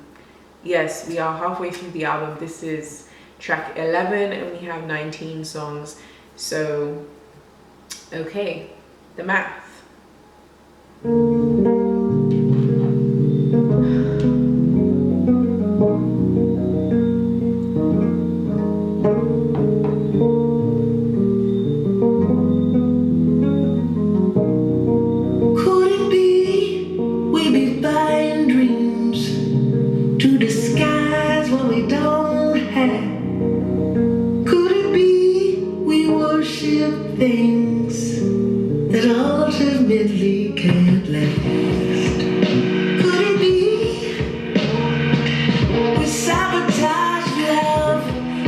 Yes, we are halfway through the album. This is track 11 and we have 19 songs. So, okay, the math. Could it be we be flying dreams to the sky? we can't last? Could it be we sabotage love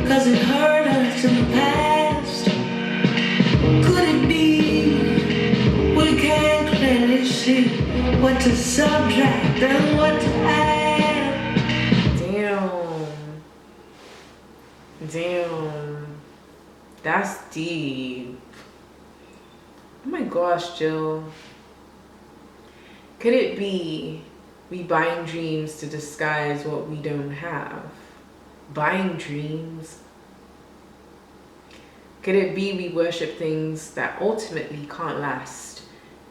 cause it hurt us in the past? Could it be we can't clearly see what to subtract and what to add? Damn. That's deep. Oh my gosh, Jill. Could it be we buying dreams to disguise what we don't have? Buying dreams? Could it be we worship things that ultimately can't last?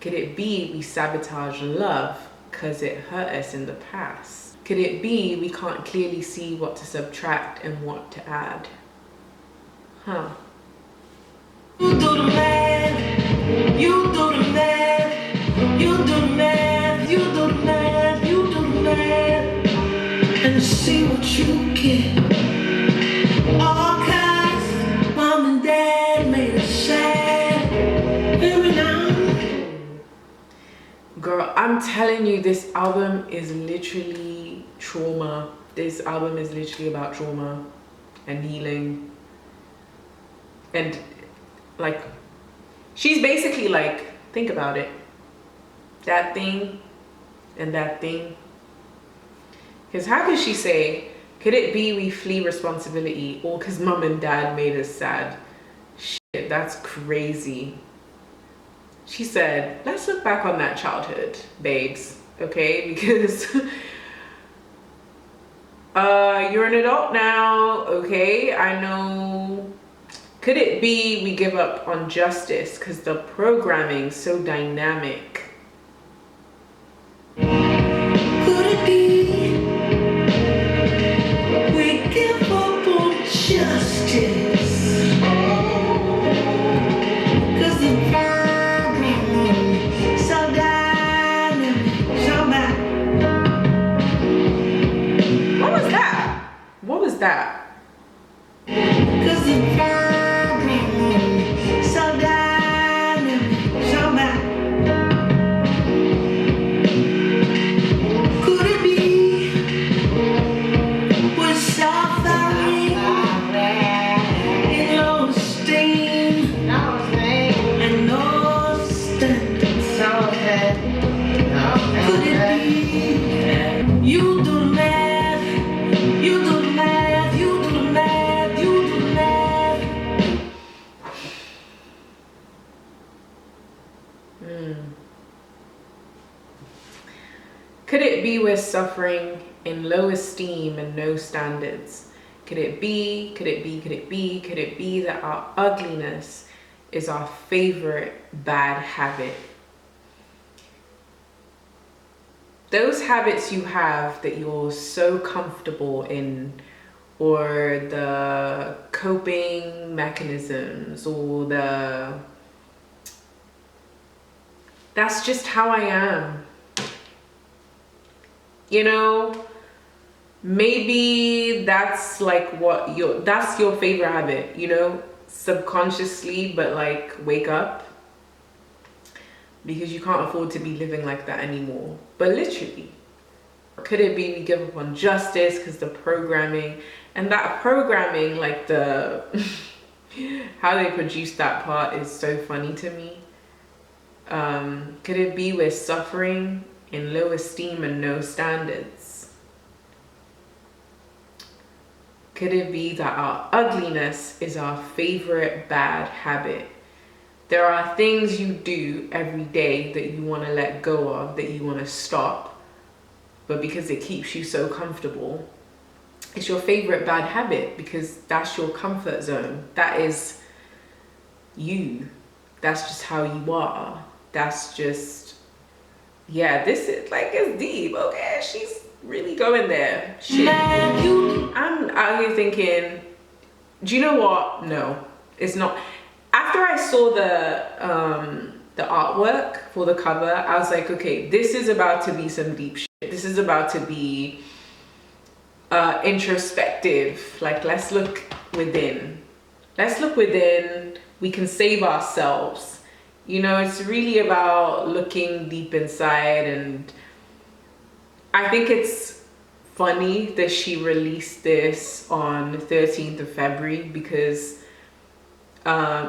Could it be we sabotage love because it hurt us in the past? Could it be we can't clearly see what to subtract and what to add? Huh. You do the math, you do the math, you do the math, you do the math, you do the math, and see what you get. All kinds, mom and dad made us sad. Every now. Girl, I'm telling you, this album is literally trauma. This album is literally about trauma and healing. And like, she's basically like, think about it. That thing and that thing. Because how could she say, could it be we flee responsibility or because mom and dad made us sad? Shit, that's crazy. She said, let's look back on that childhood, babes, okay? Because you're an adult now, okay? I know. Could it be we give up on justice because the programming's so dynamic? Could it be we give up on justice? Cause the programming so dynamic, so bad. What was that? What was that? Cause the programming so dynamic, so bad. Could it be we're suffering in low esteem and no standards? Could it be you do the math, you do the math, you do the math, you do the math? Could it be we're suffering in low esteem and no standards? Could it be, could it be, could it be, could it be that our ugliness is our favorite bad habit? Those habits you have that you're so comfortable in, or the coping mechanisms, or that's just how I am. You know, maybe that's like that's your favorite habit, you know, subconsciously, but like wake up, because you can't afford to be living like that anymore. But literally, could it be we give up on justice because the programming, and that programming, like the how they produce that part is so funny to me. Could it be we're suffering in low esteem and no standards? Could it be that our ugliness is our favorite bad habit? There are things you do every day that you want to let go of, that you want to stop, but because it keeps you so comfortable, it's your favorite bad habit because that's your comfort zone. That is you. That's just how you are. That's just, yeah, this is like, it's deep, okay? She's really going there. Shit. I'm out here thinking, do you know what? No, it's not. After I saw the artwork for the cover, I was like, okay, this is about to be some deep shit. This is about to be introspective. Like, let's look within. Let's look within. We can save ourselves You know, it's really about looking deep inside, and I think it's funny that she released this on 13th of February because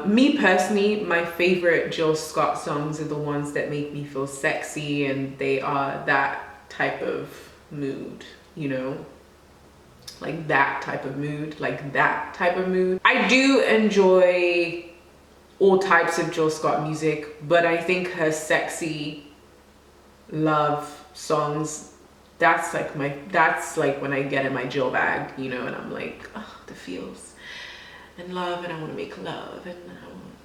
me personally, my favorite Jill Scott songs are the ones that make me feel sexy, and they are that type of mood, you know? Like that type of mood, like that type of mood. I do enjoy all types of Jill Scott music, but I think her sexy love songs, that's like when I get in my Jill bag, you know, and I'm like, oh, the feels and love, and I want to make love, and I want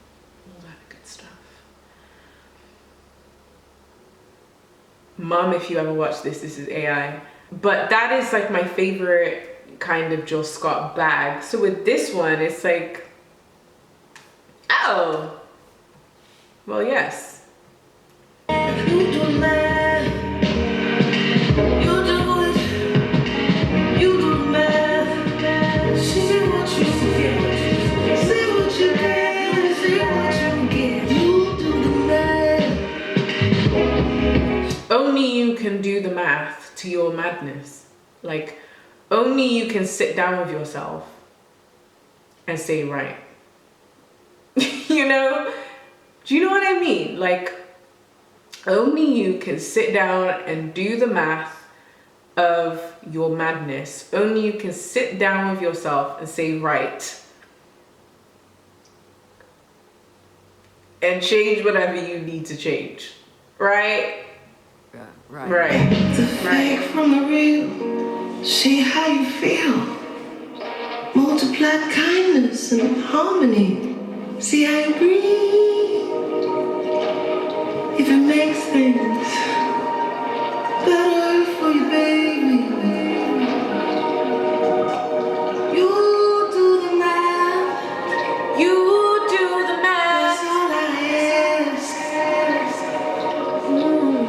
all that good stuff. Mom, if you ever watch this is AI. But that is like my favorite kind of Jill Scott bag. So with this one, it's like, oh, well, yes. You do math. You do it. You do math. See what you get. See what you get. See what you get. You do the math. Only you can do the math to your madness. Like, only you can sit down with yourself and say, right. You know? Do you know what I mean? Like, only you can sit down and do the math of your madness. Only you can sit down with yourself and say, right. And change whatever you need to change. Right? Yeah, right. Right. The fake from the real. See how you feel. Multiply kindness and harmony. See how you breathe. If it makes things better for you, baby. You do the math. You do the math. That's all I ask.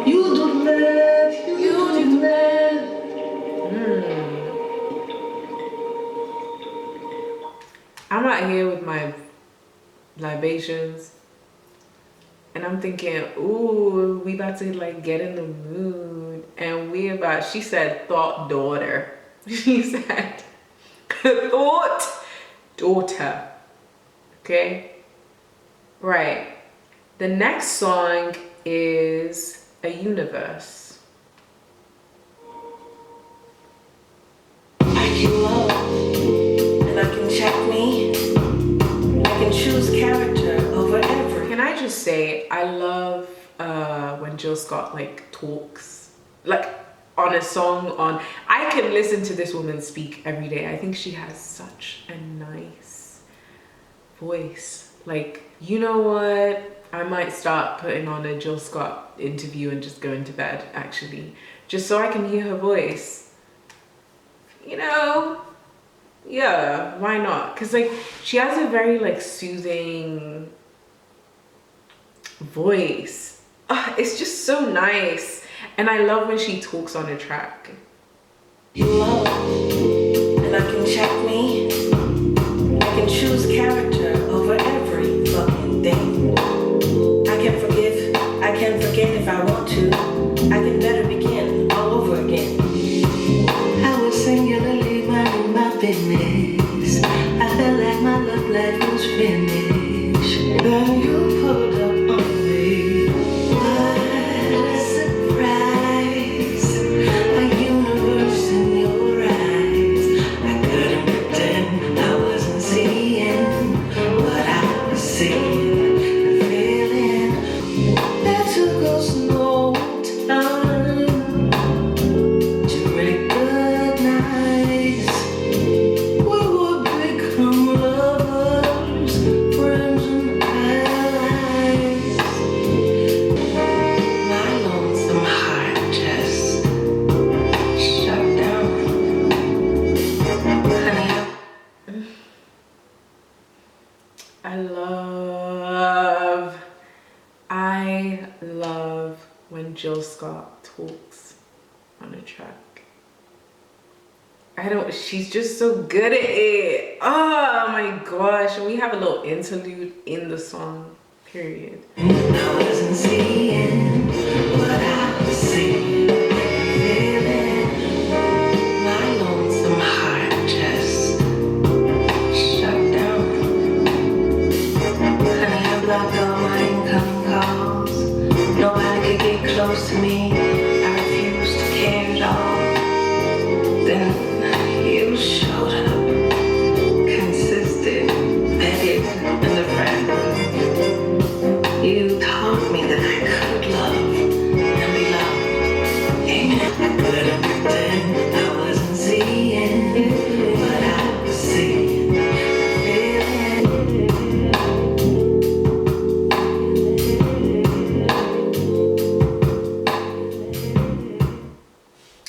You do the math. You do the math. I'm out here with my libations, and I'm thinking, ooh, we about to like get in the mood, and she said thought daughter. She said thought daughter. Okay? Right. The next song is A Universe. I can love, and I can check me. I can choose character over every. Can I just say, I love when Jill Scott like talks, like on a song on, I can listen to this woman speak every day. I think she has such a nice voice. Like, you know what? I might start putting on a Jill Scott interview and just going to bed, actually, just so I can hear her voice. You know? Yeah, why not? Because like she has a very like soothing voice. It's just so nice, and I love when she talks on a track. You love, and I can check me. I can choose character over every fucking thing. I can forgive, I can forget if I want to. I can better begin all over again. I was singularly minding my business. I felt like my love life was finished. Then you pulled up on me. What a surprise. A universe in your eyes. I couldn't pretend I wasn't seeing what I was seeing and feeling. That took us no time to recognize we would become lovers, friends and allies. My lonesome heart just shut down. Honey, I love when Jill Scott talks on a track. She's just so good at it. Oh my gosh. And we have a little interlude in the song. Period. I wasn't seeing what I was seeing, feeling my lonesome heart just shut down. Honey, I blocked all my incoming calls. Nobody could get close to me. I refused to care at all. Then you showed up, consistent, petted, and a friend. You taught me that I could love and be loved. Amen. I couldn't pretend I wasn't seeing what I was seeing.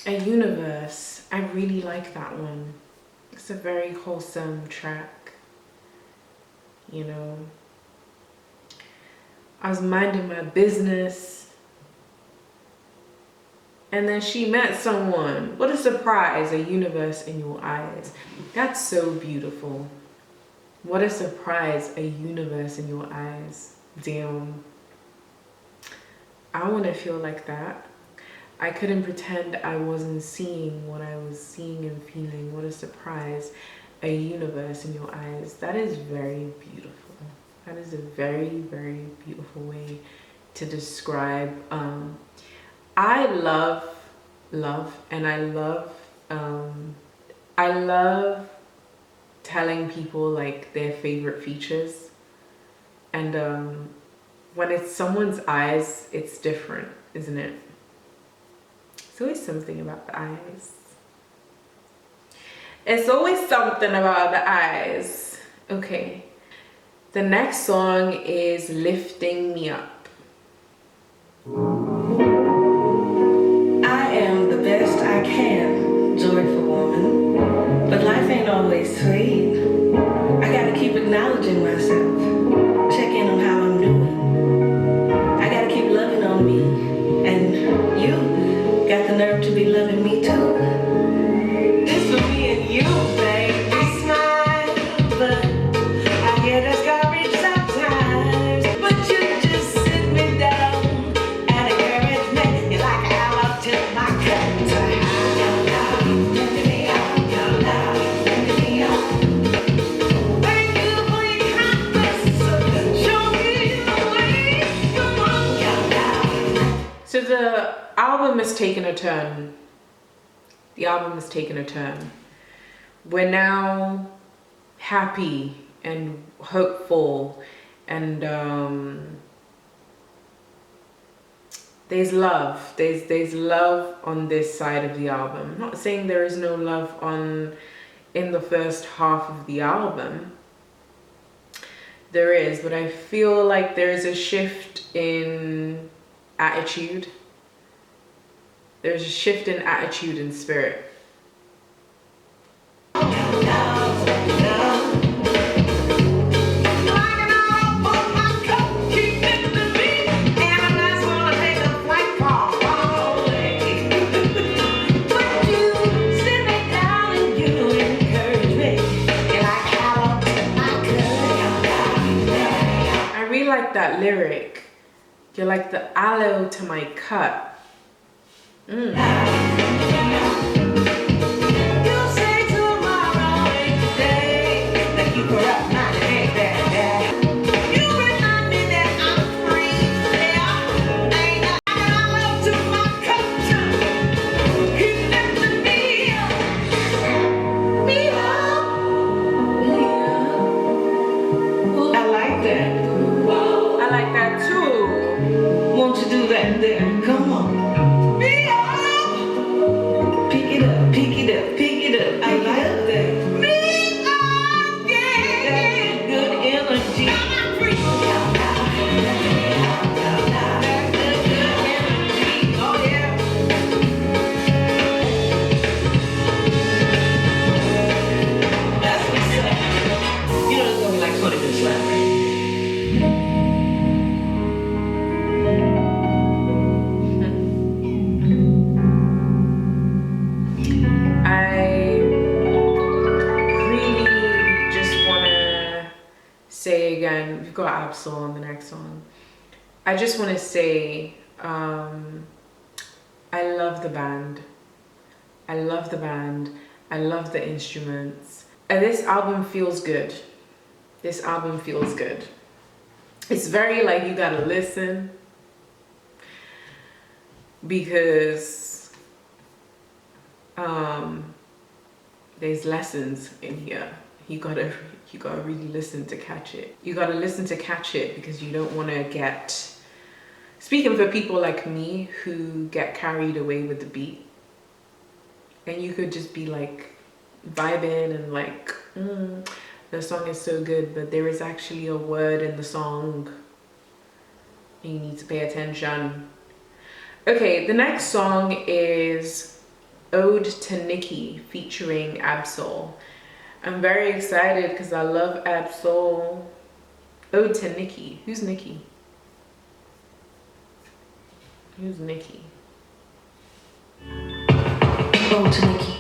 A Universe. I really like that one. It's a very wholesome track. You know, I was minding my business, and then she met someone. What a surprise, a universe in your eyes. That's so beautiful. What a surprise, a universe in your eyes. Damn. I want to feel like that. I couldn't pretend I wasn't seeing what I was seeing and feeling. What a surprise, a universe in your eyes. That is very beautiful. That is a very, very beautiful way to describe. I love, and I love telling people like their favorite features. And when it's someone's eyes, it's different, isn't it? It's always something about the eyes. It's always something about the eyes. Okay. The next song is Lifting Me Up. I am the best I can, joyful woman. But life ain't always sweet. I gotta keep acknowledging myself. Check in on how I'm doing. I gotta keep loving on me. And you got the nerve to be loving me too. This for me and you, baby. Smile, but I get discouraged sometimes. But you just sit me down and encourage me. You're like an arrow to my cut. Lift me up, lift me up. Thank you for your kindness. Show me the way. Come on, So the album has taken a turn. The album has taken a turn. We're now happy and hopeful, and there's love. There's love on this side of the album. I'm not saying there is no love in the first half of the album. There is, but I feel like there is a shift in attitude. There's a shift in attitude and spirit. I really like that lyric. You're like the aloe to my cut. I like that too. Won't you do that there? Come on. Pick it again, we've got Absol on the next song. I just want to say, I love the band. I love the band. I love the instruments. And this album feels good. This album feels good. It's very like you gotta listen because there's lessons in here. You gotta really listen to catch it. You gotta listen to catch it because you don't want to get, speaking for people like me who get carried away with the beat, and you could just be like vibing and like the song is so good, but there is actually a word in the song and you need to pay attention. Okay, the next song is Ode to Nikki featuring Absol. I'm very excited because I love Absol. Ode to Nikki. Who's Nikki? Who's Nikki? Ode to Nikki.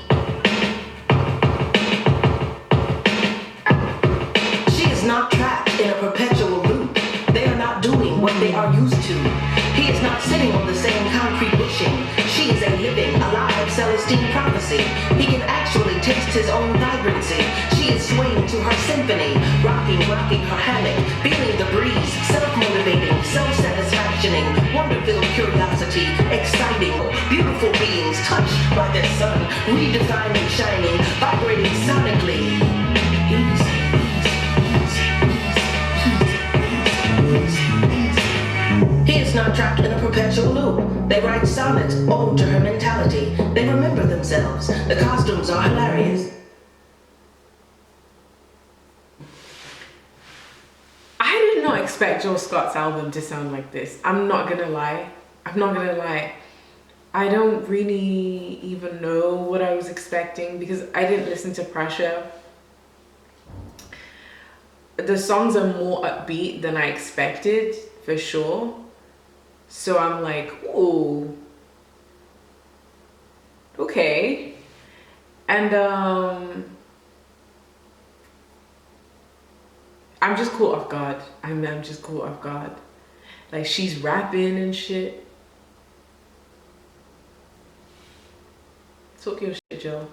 She is not trapped in a perpetual loop. They are not doing what they are used to. He is not sitting on the same concrete bushing. She is a living, alive Celestine prophecy. He can actually taste his own vibrancy. She is swaying to her symphony, rocking her hammock, feeling the breeze, self-motivating, self-satisfactioning, wonder-filled curiosity, exciting, beautiful beings touched by the sun, redefining, shining, vibrating sonically. He is not trapped in a perpetual loop. They write sonnets, ode to her mentality. They remember themselves. The costumes are hilarious. I did not expect Jill Scott's album to sound like this. I'm not gonna lie. I don't really even know what I was expecting because I didn't listen to Pressure. The songs are more upbeat than I expected, for sure. So I'm like, ooh, okay. And I'm just caught off guard. I'm just caught off guard. Like, she's rapping and shit. Talk your shit, Jill.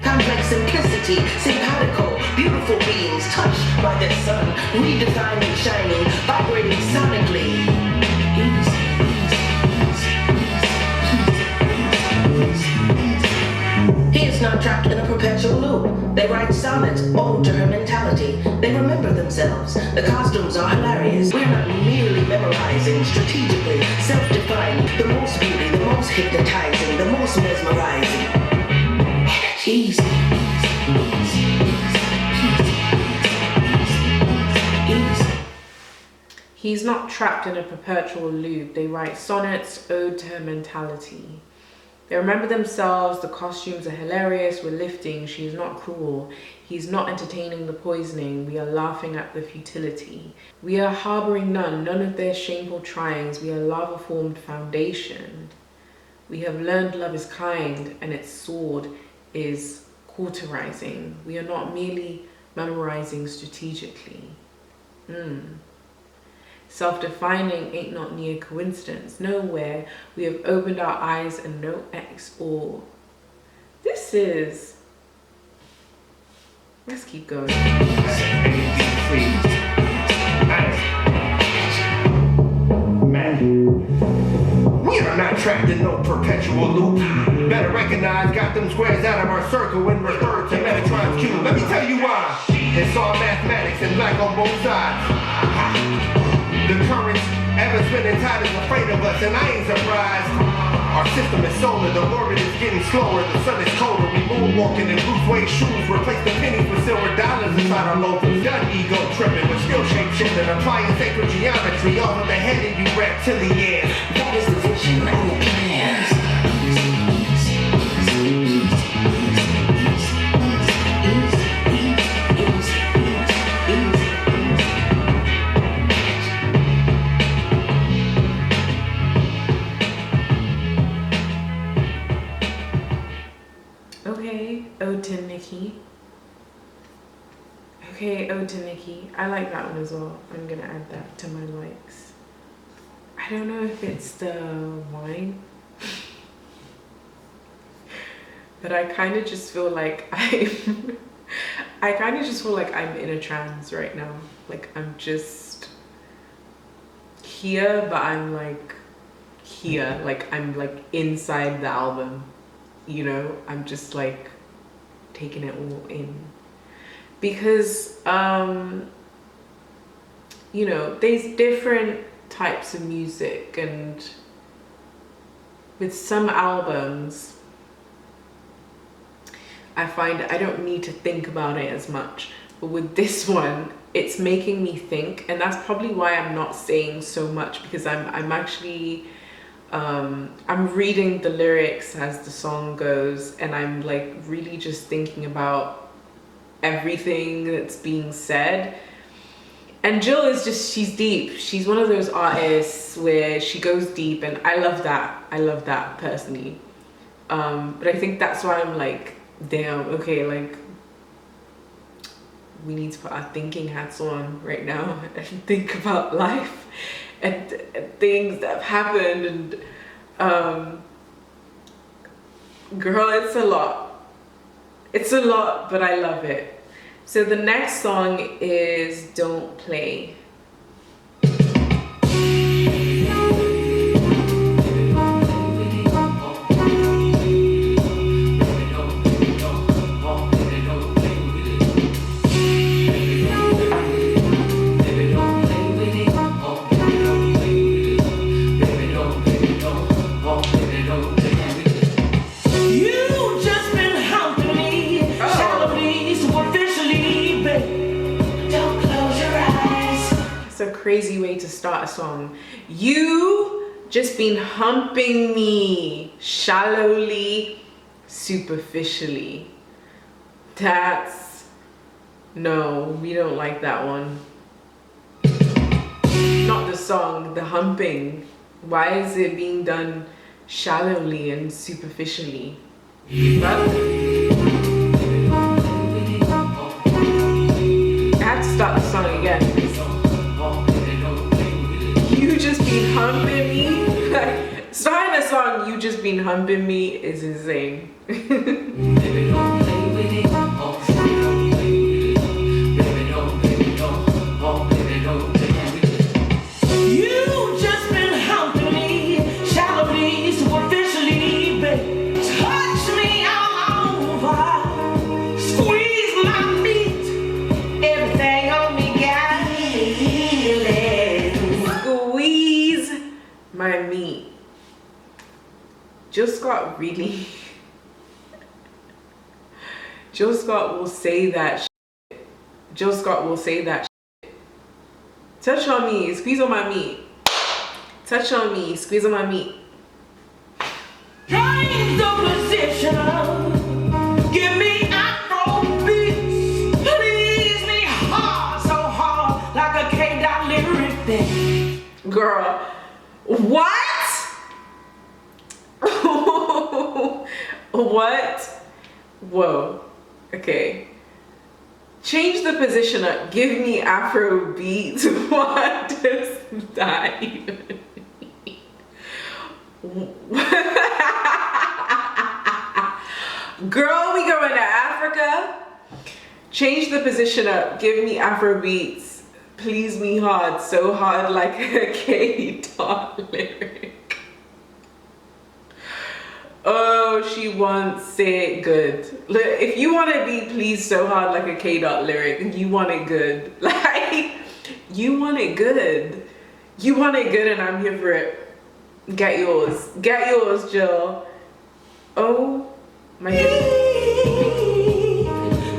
Complex simplicity, simpatico, beautiful beings touched by the sun, redefining, shining, vibrating sonically. He is not trapped in a perpetual loop. They write sonnets, ode to her mentality. They remember themselves. The costumes are hilarious. We're not merely memorizing, strategically, self-defining, the most beauty, the most hypnotizing, the most mesmerizing. Easy. He's not trapped in a perpetual loop. They write sonnets, ode to her mentality. They remember themselves, the costumes are hilarious, we're lifting, she's not cruel. He's not entertaining the poisoning, we are laughing at the futility. We are harboring none of their shameful tryings, we are lava-formed foundation. We have learned love is kind, and its sword is cauterizing. We are not merely memorizing strategically. Self-defining ain't not near coincidence. Nowhere we have opened our eyes and no X or. This is. Let's keep going. Man, we are not trapped in no perpetual loop. Better recognize, got them squares out of our circle and refer to Metatron's cube. Let me tell you why. It's all mathematics and black on both sides. The current ever spinning tide is afraid of us, and I ain't surprised. Our system is solar, the orbit is getting slower, the sun is colder. We moonwalking in Bruce Wayne shoes, replace the pennies with silver dollars inside our loaves. Done ego tripping, but still shape shifting, applying sacred geometry all of the head of you reptilians. That is the vision and the plans. Okay, Ode to Nikki. Okay, Ode to Nikki. I like that one as well. I'm gonna add that to my likes. I don't know if it's the wine, but I kind of just feel like I kind of just feel like I'm in a trance right now. Like I'm just here, but I'm like here. Like I'm like inside the album, you know? I'm just like taking it all in. Because, you know, there's different types of music, and with some albums, I find I don't need to think about it as much. But with this one, it's making me think, and that's probably why I'm not saying so much, because I'm actually, I'm reading the lyrics as the song goes, and I'm like really just thinking about everything that's being said. And Jill is just, she's deep. She's one of those artists where she goes deep, and I love that personally. But I think that's why I'm like, damn, okay, like we need to put our thinking hats on right now and think about life and things that have happened. And girl, it's a lot. It's a lot, but I love it. So the next song is Don't Play. Crazy way to start a song. You just been humping me shallowly, superficially. That's, no, we don't like that one. Not the song, the humping. Why is it being done shallowly and superficially? But I had to start the song again. You just been humping me. Like, starting a song, you just been humping me is insane. You just been humping me, shallowly, superficially, babe. Touch me all over, squeeze my meat, everything on me got feeling. Squeeze my meat. Jill Scott really. Jill Scott will say that shit. Jill Scott will say that shit. Touch on me, squeeze on my meat. Touch on me, squeeze on my meat. Change the position, give me Afro beats, please me hard, so hard, like a K-Dot lyric thing. Girl, what? What? Whoa. Okay. Change the position up. Give me Afro beats. What does that even mean? Girl, we going to Africa? Change the position up. Give me Afro beats. Please me hard. So hard like a K-Dot lyric. Oh, she wants it good. Look, if you want to be pleased so hard like a K-Dot lyric, you want it good. Like, you want it good. You want it good, and I'm here for it. Get yours. Get yours, Jill. Oh my goodness.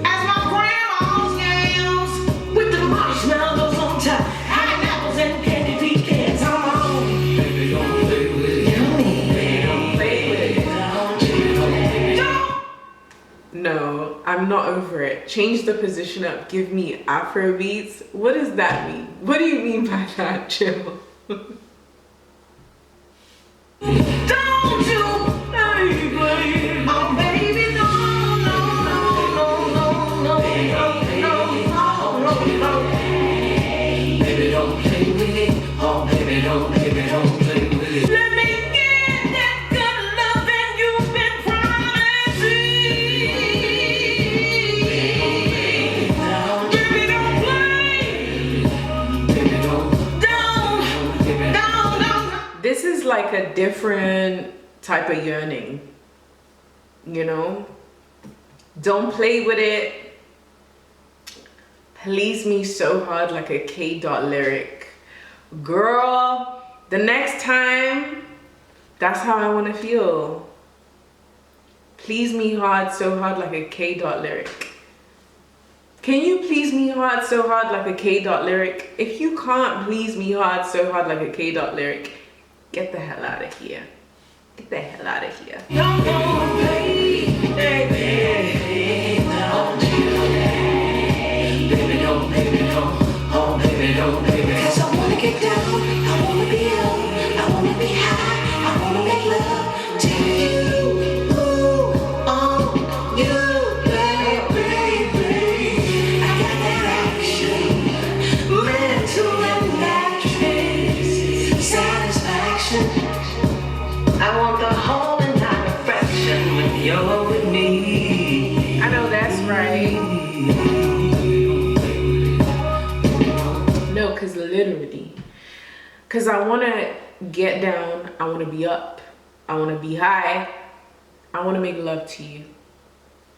As my grandma's yams with the marshmallows on top, pineapples and candy pecans on my own. Baby, don't play with it. Don't play with it. No, I'm not over it. Change the position up. Give me Afro beats. What does that mean? What do you mean by that, Jill? Don't you, baby, oh baby, no, no, no, no, no, no, no, no, like a different type of yearning, you know? Don't play with it. Please me so hard like a K dot lyric. Girl, the next time, that's how I want to feel. Please me hard, so hard like a K dot lyric. Can you please me hard, so hard like a K dot lyric? If you can't please me hard, so hard like a K dot lyric, get the hell out of here. Get the hell out of here. Don't go away, baby. Don't you baby, don't, baby, don't. Oh, baby, don't, baby. 'Cause I wanna get down, I wanna be low, I wanna be high, I wanna make love to you. Ooh, oh, you, baby. I got that action, mental and mattress satisfaction. I want the whole entire fraction when you're with me. I know that's right. No, cause literally, cause I wanna get down, I wanna be up, I wanna be high, I wanna make love to you.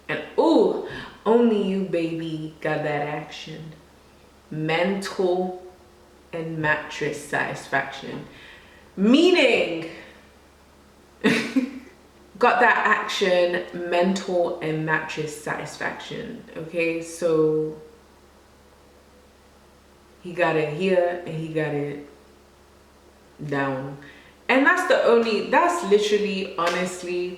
And ooh, only you, baby, got that action. Mental and mattress satisfaction. Meaning, got that action, mental and mattress satisfaction. Okay, so he got it here and he got it down. And that's literally honestly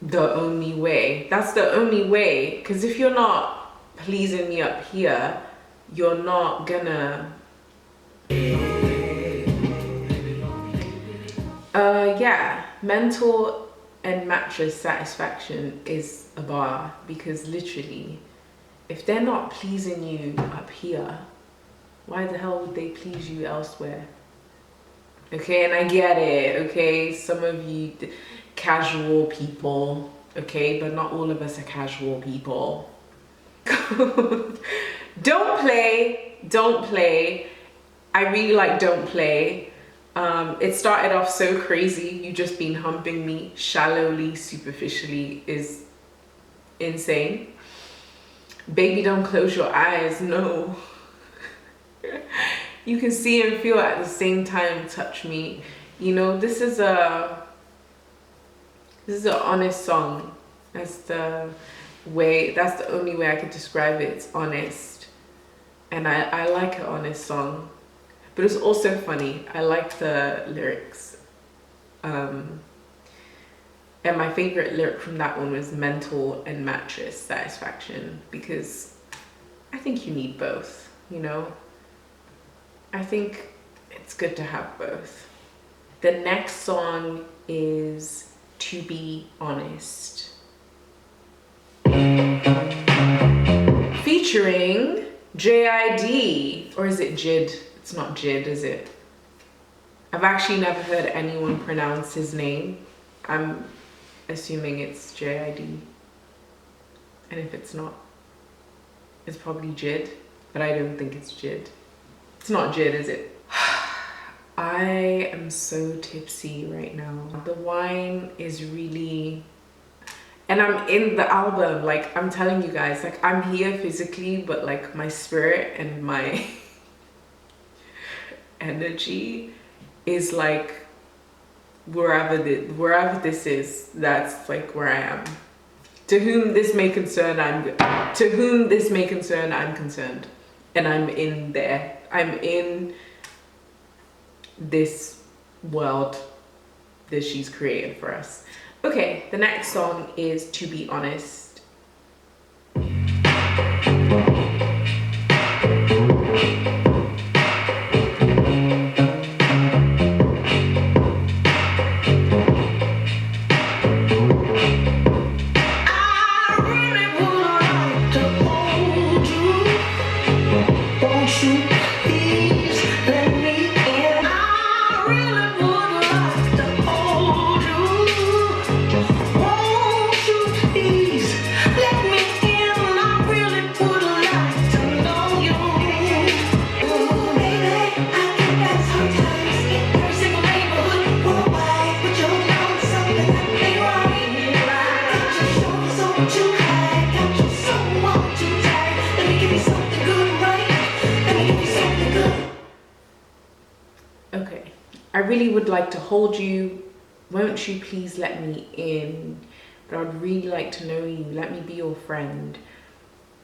the only way. That's the only way, because if you're not pleasing me up here, you're not gonna yeah, mental and mattress satisfaction is a bar, because literally, if they're not pleasing you up here, why the hell would they please you elsewhere? Okay, and I get it, okay? Some of you casual people, okay? But not all of us are casual people. Don't play. I really like Don't Play. It started off so crazy. You just been humping me shallowly, superficially is insane. Baby, don't close your eyes. No. You can see and feel at the same time. Touch me. You know, this is an honest song. That's the only way I could describe it. It's honest. And I like an honest song. But it's also funny. I like the lyrics. And my favorite lyric from that one was mental and mattress satisfaction, because I think you need both, you know? I think it's good to have both. The next song is To Be Honest, featuring JID, or is it Jid? It's not Jid, is it? I've actually never heard anyone pronounce his name. I'm assuming it's JID. And if it's not, it's probably Jid, but I don't think it's Jid. It's not Jid, is it? I am so tipsy right now. The wine is really, and I'm in the album, like I'm telling you guys, like I'm here physically, but like my spirit and my energy is like wherever this is, that's like where I am. To whom this may concern, I'm concerned, and I'm in there. I'm in this world that she's created for us. Okay, the next song is To Be Honest. Won't you please Okay. I really would like to hold you. Won't you please let me in? But I'd really like to know you. Let me be your friend.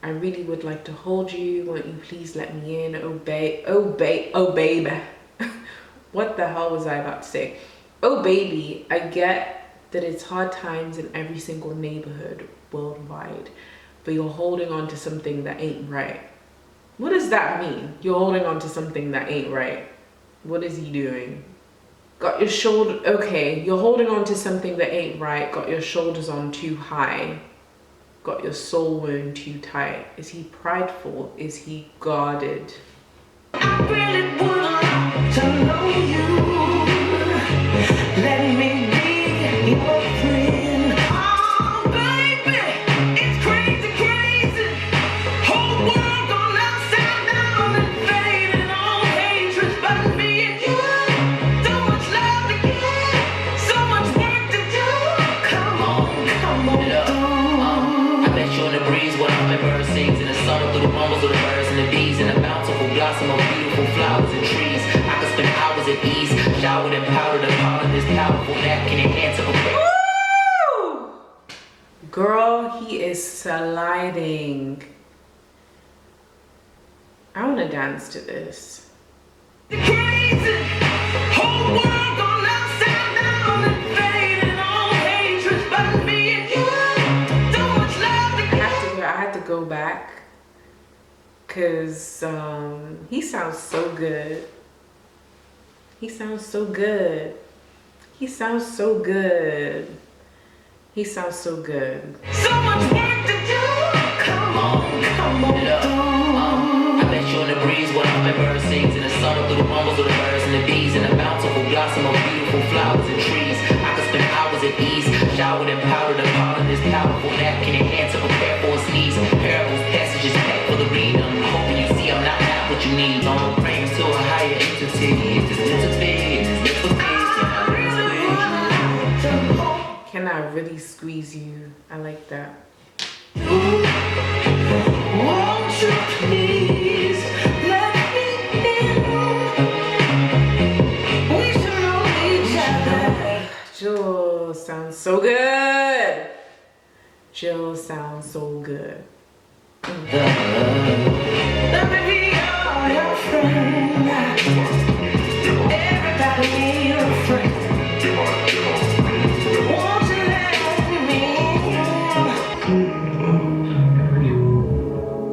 I really would like to hold you. Won't you please let me in? Oh baby. What the hell was I about to say? Oh baby, I get that it's hard times in every single neighborhood worldwide, but you're holding on to something that ain't right. What does that mean? You're holding on to something that ain't right. What is he doing? Got your shoulder, okay, you're holding on to something that ain't right. Got your shoulders on too high. Got your soul wound too tight. Is he prideful? Is he guarded? I really would like to know you. Let me be your friend. Oh, baby, it's crazy, crazy. Whole world gone upside down and fading all hatred. But me and you, so much love to give, so much work to do. Come on, come on. I bet you in the breeze when I'm in bird sings in the summer through the mumbles of the birds and the bees and a bountiful blossom of beautiful flowers and trees. I could spend hours at ease, showered in powder to pollen this powerful napkin enhance of a Girl, he is sliding. I want to dance to this. Crazy, whole world gone upside down and fading all hatred. But me and you, so much love to give. I had to go back because he sounds so good. He sounds so good. He sounds so good. He sounds so good. So much work to do. Come on, come on. I bet you in the breeze when I'm in bird sings in the summer through the mumbles of the birds and the bees and a bountiful blossom of beautiful flowers and trees. I could spend hours at ease, showered in powder to pollen this powerful napkin enhance to prepare for his needs. Parables, passages packed for the read. I'm hoping you see I'm not what you need. All praise to a higher entity. It's interface, it's the face. Can I really squeeze you? I like that. Won't you please let me in? We should know each other. Jill sounds so good. Jill sounds so good. Let me be your friend. Everybody need a friend. Won't you let me in?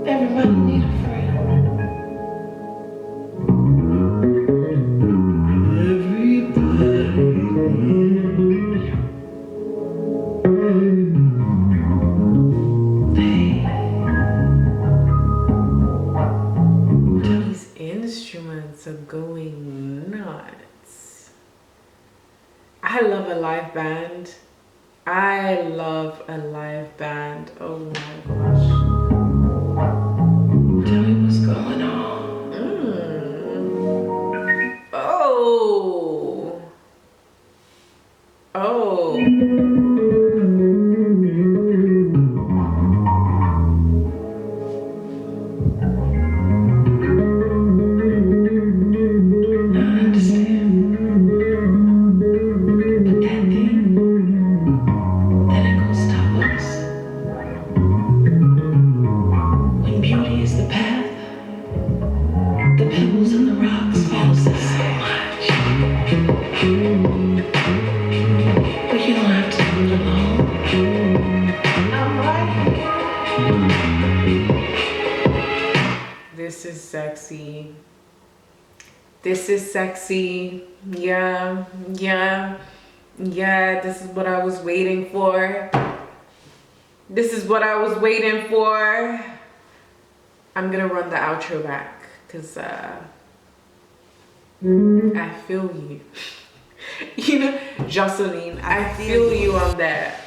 Everybody need a friend. These instruments are going nuts. I love a live band. I love a live band. Oh my gosh. Tell me what's going on. Oh. Oh. I understand. But that thing, that ain't gonna stop us. When beauty is the path, the pebbles and the rocks follows us so much. But you don't have to do it alone. I'm right here. This is sexy. This is sexy. Yeah, yeah, yeah. This is what I was waiting for. This is what I was waiting for. I'm gonna run the outro back because I feel you. You know, Jocelyn, I feel you on that.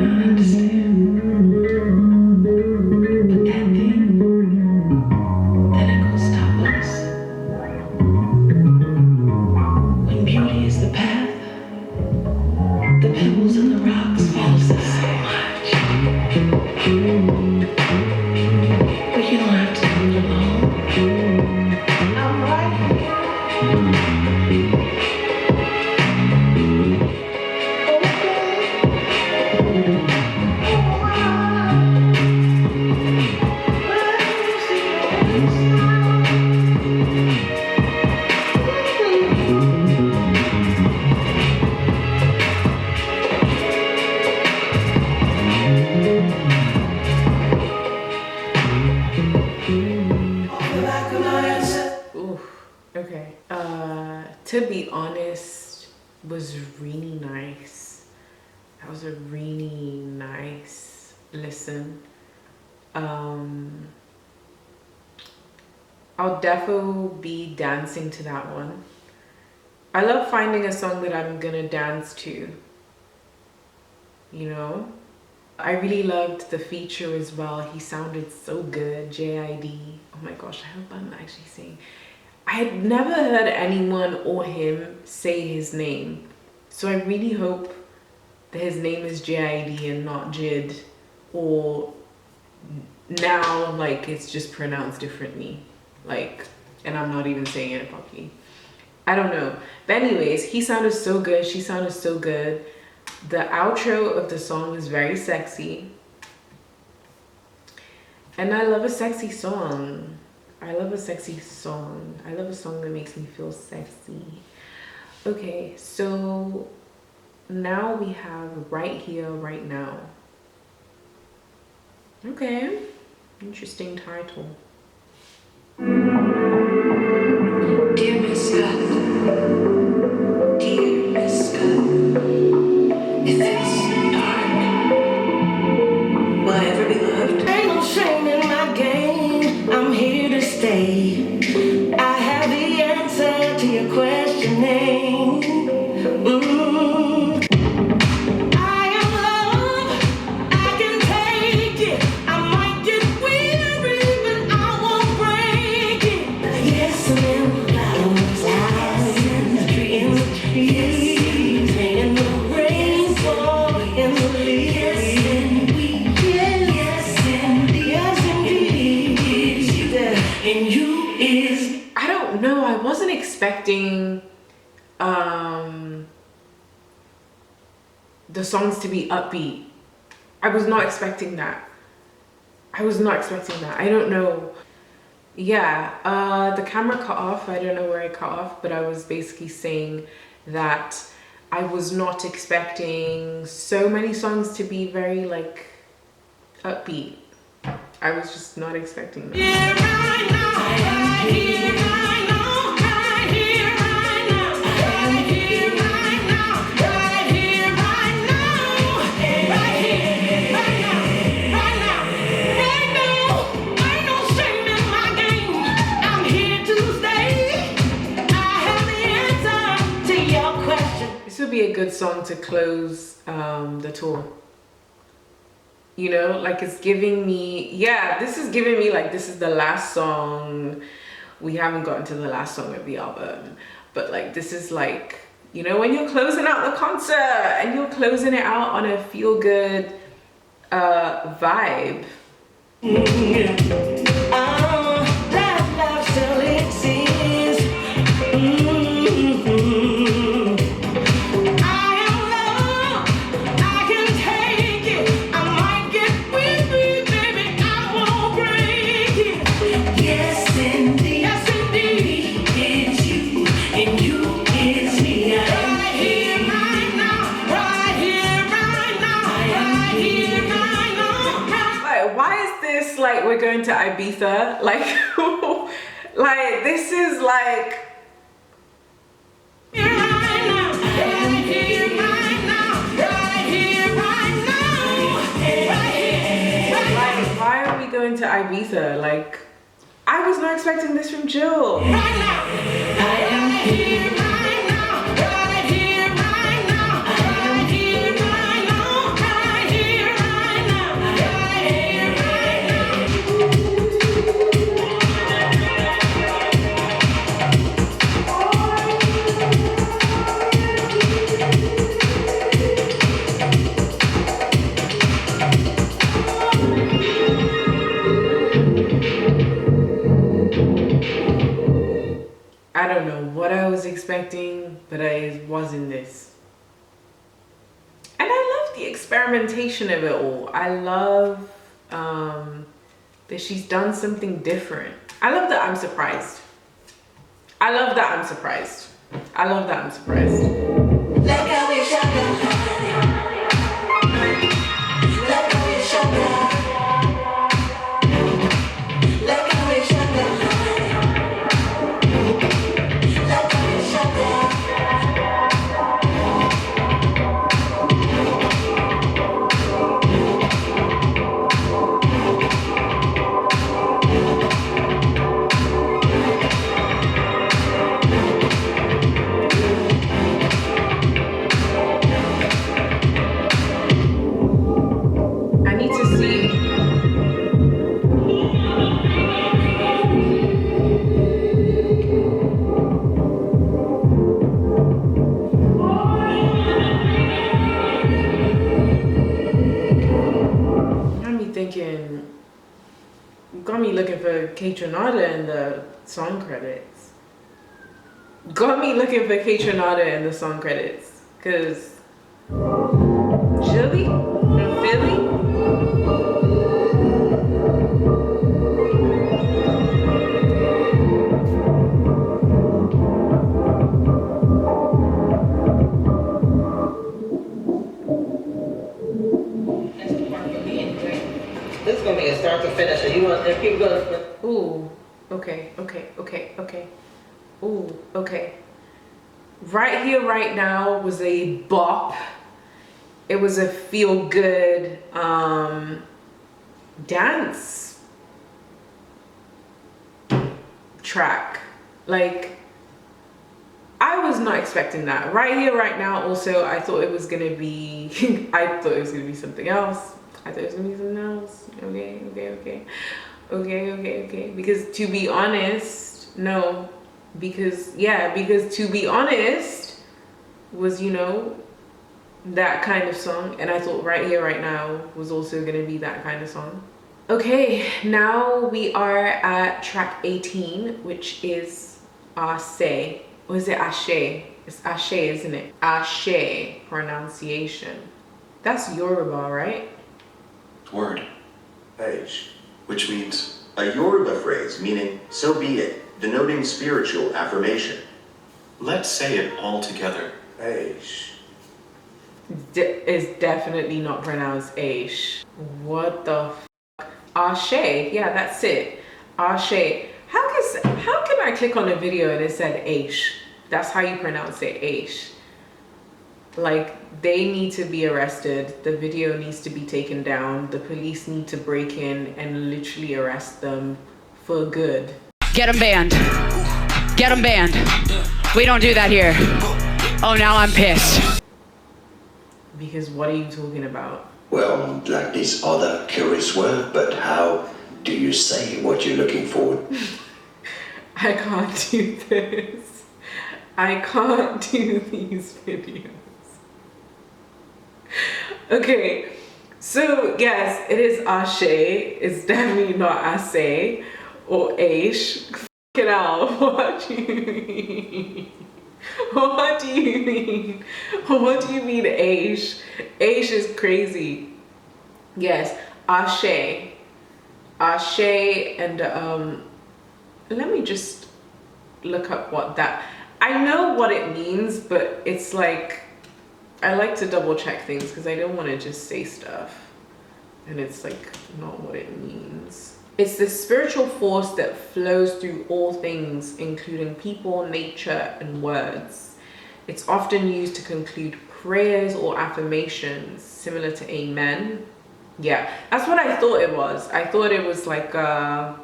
I understand. But that thing, that ain't gonna stop us. When beauty is the path, the pebbles and the rocks follows us so much. be honest, was really nice. That was a really nice listen. I'll definitely be dancing to that one. I love finding a song that I'm gonna dance to, you know? I really loved the feature as well. He sounded so good, JID. Oh my gosh, I hope I'm actually saying. I had never heard anyone or him say his name. So I really hope that his name is JID and not Jid, or now like it's just pronounced differently. Like, and I'm not even saying it properly. I don't know. But anyways, he sounded so good. She sounded so good. The outro of the song is very sexy. And I love a sexy song. I love a sexy song. I love a song that makes me feel sexy. Okay, so now we have Right Here, Right Now. Okay, interesting title. Dear Miss Scott, dear Miss Scott, if it's dark, will I ever be loved? Ain't no shame in my game. I'm here to stay. I have the answer to your questioning. I am love. I can take it. I might get weary, but I won't break it. Yes, ma'am. In the trees, in the rainfall, in the leaves. And you is. I don't know, I wasn't expecting the songs to be upbeat. I was not expecting that. I don't know. Yeah, the camera cut off. I don't know where I cut off, but I was basically saying that I was not expecting so many songs to be very like upbeat. I was just not expecting that. Yeah, right now, right here, right now, right here, right now, right here, right now, right here, right now, right here, right now, right now. Ain't no shame in my game. I'm here to stay. I have the answer to your question. This would be a good song to close the tour. You know, like it's giving me, yeah, this is giving me like this is the last song. We haven't gotten to the last song of the album, but like this is like, you know, when you're closing out the concert and you're closing it out on a feel good vibe. That love still exists. I am love. I can take it. I might get weary, baby. I won't break it. Yes, indeed. Yes, indeed. It's you, and you is me. Right here, right now. Right here, right now. Right here, right now. Like, why is this like we're going to Ibiza? Like, like this is like. Why are we going to Ibiza? Like, I was not expecting this from Jill. I don't know what I was expecting, but it wasn't this. And I love the experimentation of it all. I love that she's done something different. I love that I'm surprised. I love that I'm surprised. I love that I'm surprised. Let go your sugar. Let go your sugar. Let go your sugar. Let go your sugar. thinking, got me looking for Kaytranada in the song credits. Got me looking for Kaytranada in the song credits. Cause Jilly from Philly. This is gonna be a start to finish. And you want if people gonna Ooh, okay. Ooh, okay. Right Here, Right Now was a bop. It was a feel-good dance track. Like, I was not expecting that. Right Here, Right Now also, I thought it was gonna be, I thought it was gonna be something else. Okay. Because to be honest, no. Because to be honest was, you know, that kind of song. And I thought Right Here, Right Now was also gonna be that kind of song. Okay, now we are at track 18, which is Ashe. Or is it Ashe? It's Ashe, isn't it? Ashe pronunciation. That's Yoruba, right? Word. Age, which means a Yoruba phrase meaning so be it, denoting spiritual affirmation. Let's say it all together. Age. Is definitely not pronounced Aish. What the Ashe, yeah, that's it. Ashe. How can I click on a video and it said Aish? That's how you pronounce it, Aish. Like, they need to be arrested. The video needs to be taken down. The police need to break in and literally arrest them for good. Get them banned. Get them banned. We don't do that here. Oh, now I'm pissed. Because what are you talking about? Well, like this other curious word, but how do you say what you're looking for? I can't do this. I can't do these videos. Okay, so yes, it is Ashe. It's definitely not Ase or Aish. Fucking hell, what do you mean? What do you mean? What do you mean Aish? Aish is crazy. Yes, Ashe. Ashe, and let me just look up what that, I know what it means, but it's like, I like to double check things because I don't want to just say stuff and it's like not what it means. It's the spiritual force that flows through all things, including people, nature, and words. It's often used to conclude prayers or affirmations, similar to amen. Yeah, that's what I thought it was. I thought it was like, I'm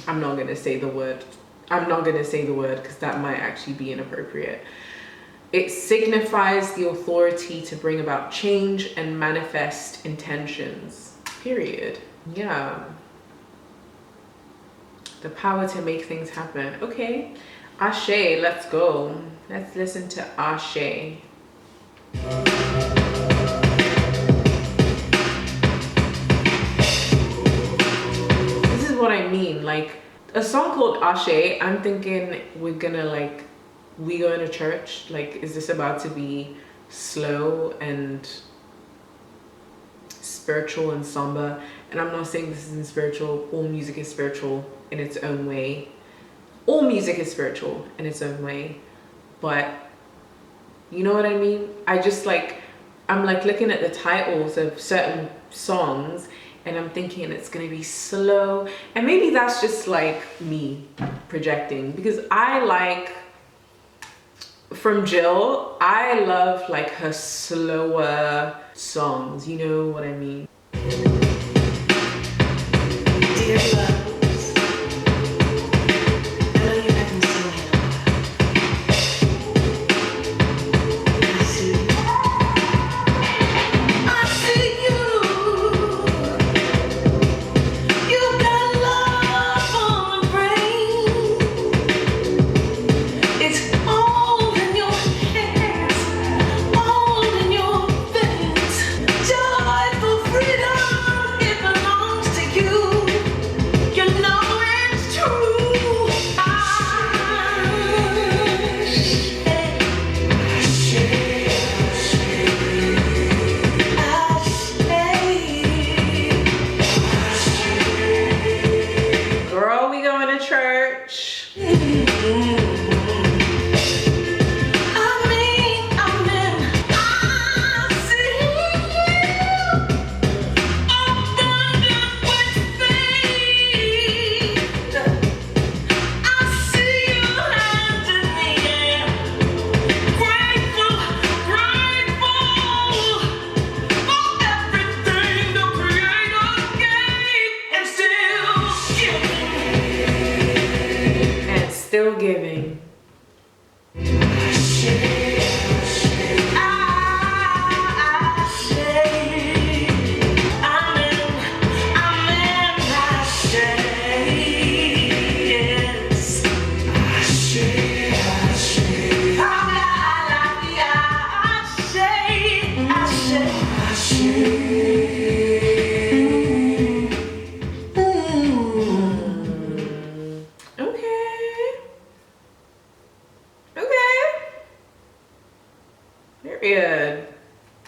not going to say the word. I'm not going to say the word because that might actually be inappropriate. It signifies the authority to bring about change and manifest intentions, period. Yeah. The power to make things happen. Okay. Ashe, let's go. Let's listen to Ashe. This is what I mean. Like, a song called Ashe, I'm thinking we're gonna like, we going to church. Like, is this about to be slow and spiritual and somber? And I'm not saying this isn't spiritual. All music is spiritual in its own way. All music is spiritual in its own way. But you know what I mean? I just like, I'm like looking at the titles of certain songs and I'm thinking it's gonna be slow. And maybe that's just like me projecting, because I like, from Jill, I love like her slower songs, you know what I mean? Dear loves, I know you haven't seen me in a while. I see you. I see you. You got love on the brain. It's all in your hands, all in your veins. Joy for freedom. still giving.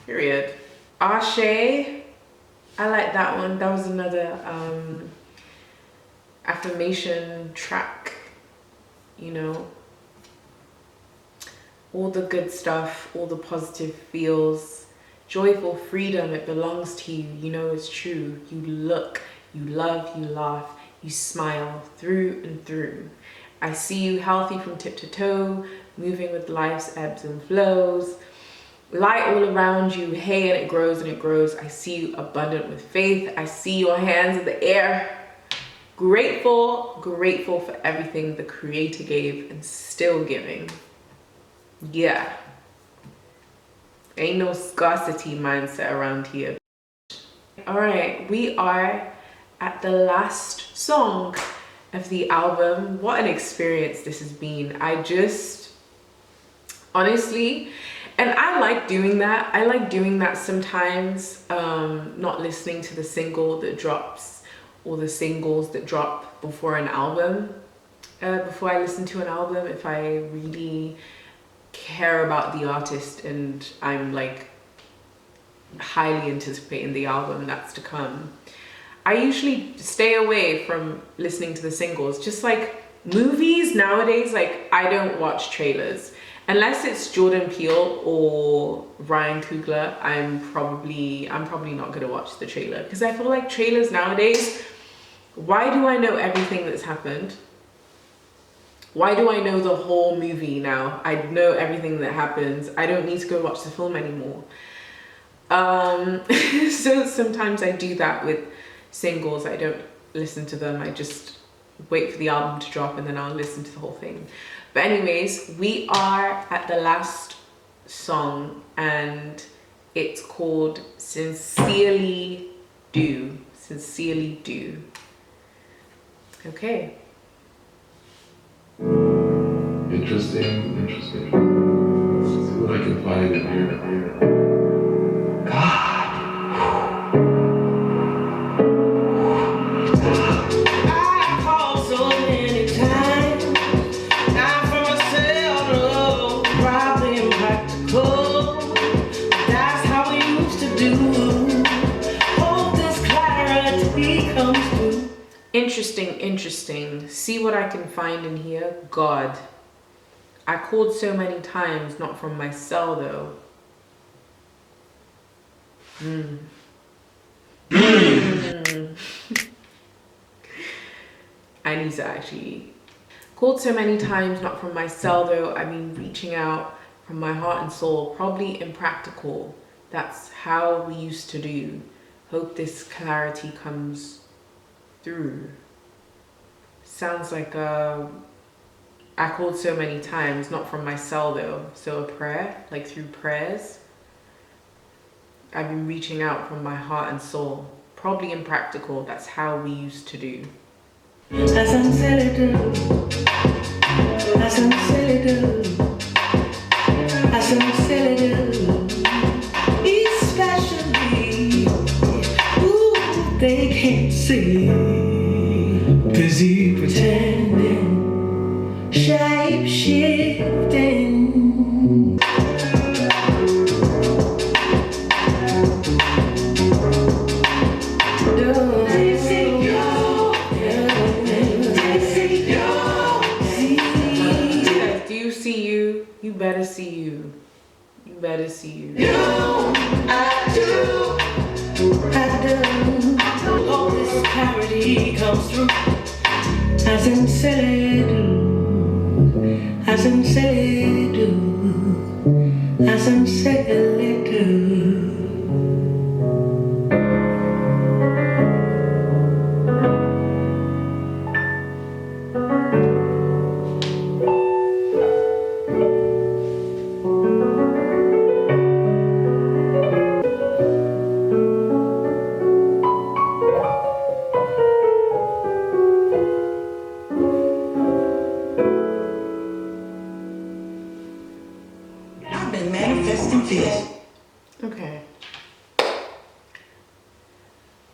Period. Ashe, I like that one. That was another affirmation track, you know. All the good stuff, all the positive feels, joyful freedom, it belongs to you. You know it's true. You look, you love, you laugh, you smile through and through. I see you healthy from tip to toe, moving with life's ebbs and flows. Light all around you, hey, and it grows and it grows. I see you abundant with faith. I see your hands in the air. Grateful for everything the Creator gave and still giving. Yeah. Ain't no scarcity mindset around here. All right, we are at the last song of the album. What an experience this has been. I just, honestly, and I like doing that. I like doing that sometimes, not listening to the single that drops or the singles that drop before an album. Before I listen to an album, if I really care about the artist and I'm like highly anticipating the album that's to come, I usually stay away from listening to the singles. Just like movies nowadays, like I don't watch trailers. Unless it's Jordan Peele or Ryan Coogler, I'm probably not gonna watch the trailer, because I feel like trailers nowadays, why do I know everything that's happened? Why do I know the whole movie now? I know everything that happens. I don't need to go watch the film anymore. So sometimes I do that with singles. I don't listen to them. I just wait for the album to drop and then I'll listen to the whole thing. But anyways, we are at the last song and it's called Sincerely Do. Sincerely Do. Okay. Interesting. Let's see what I can find in here. God. I called so many times, not for myself, no, probably impractical. That's how we used to do. Hope this clarity comes through. Interesting. See what I can find in here. God. I called so many times, not from my cell though. I need to actually. Called so many times, not from my cell though. I mean, reaching out from my heart and soul. Probably impractical. That's how we used to do. Hope this clarity comes through. Sounds like I called so many times, not from my cell though. So a prayer, like through prayers. I've been reaching out from my heart and soul. Probably impractical, that's how we used to do. I sincerely do. I sincerely do. I sincerely do. Especially, ooh, they can't see. Busy pretending, shape shifting. You better see you. You better see you. I do. All this clarity comes through. I sincerely do. I sincerely do. I sincerely do.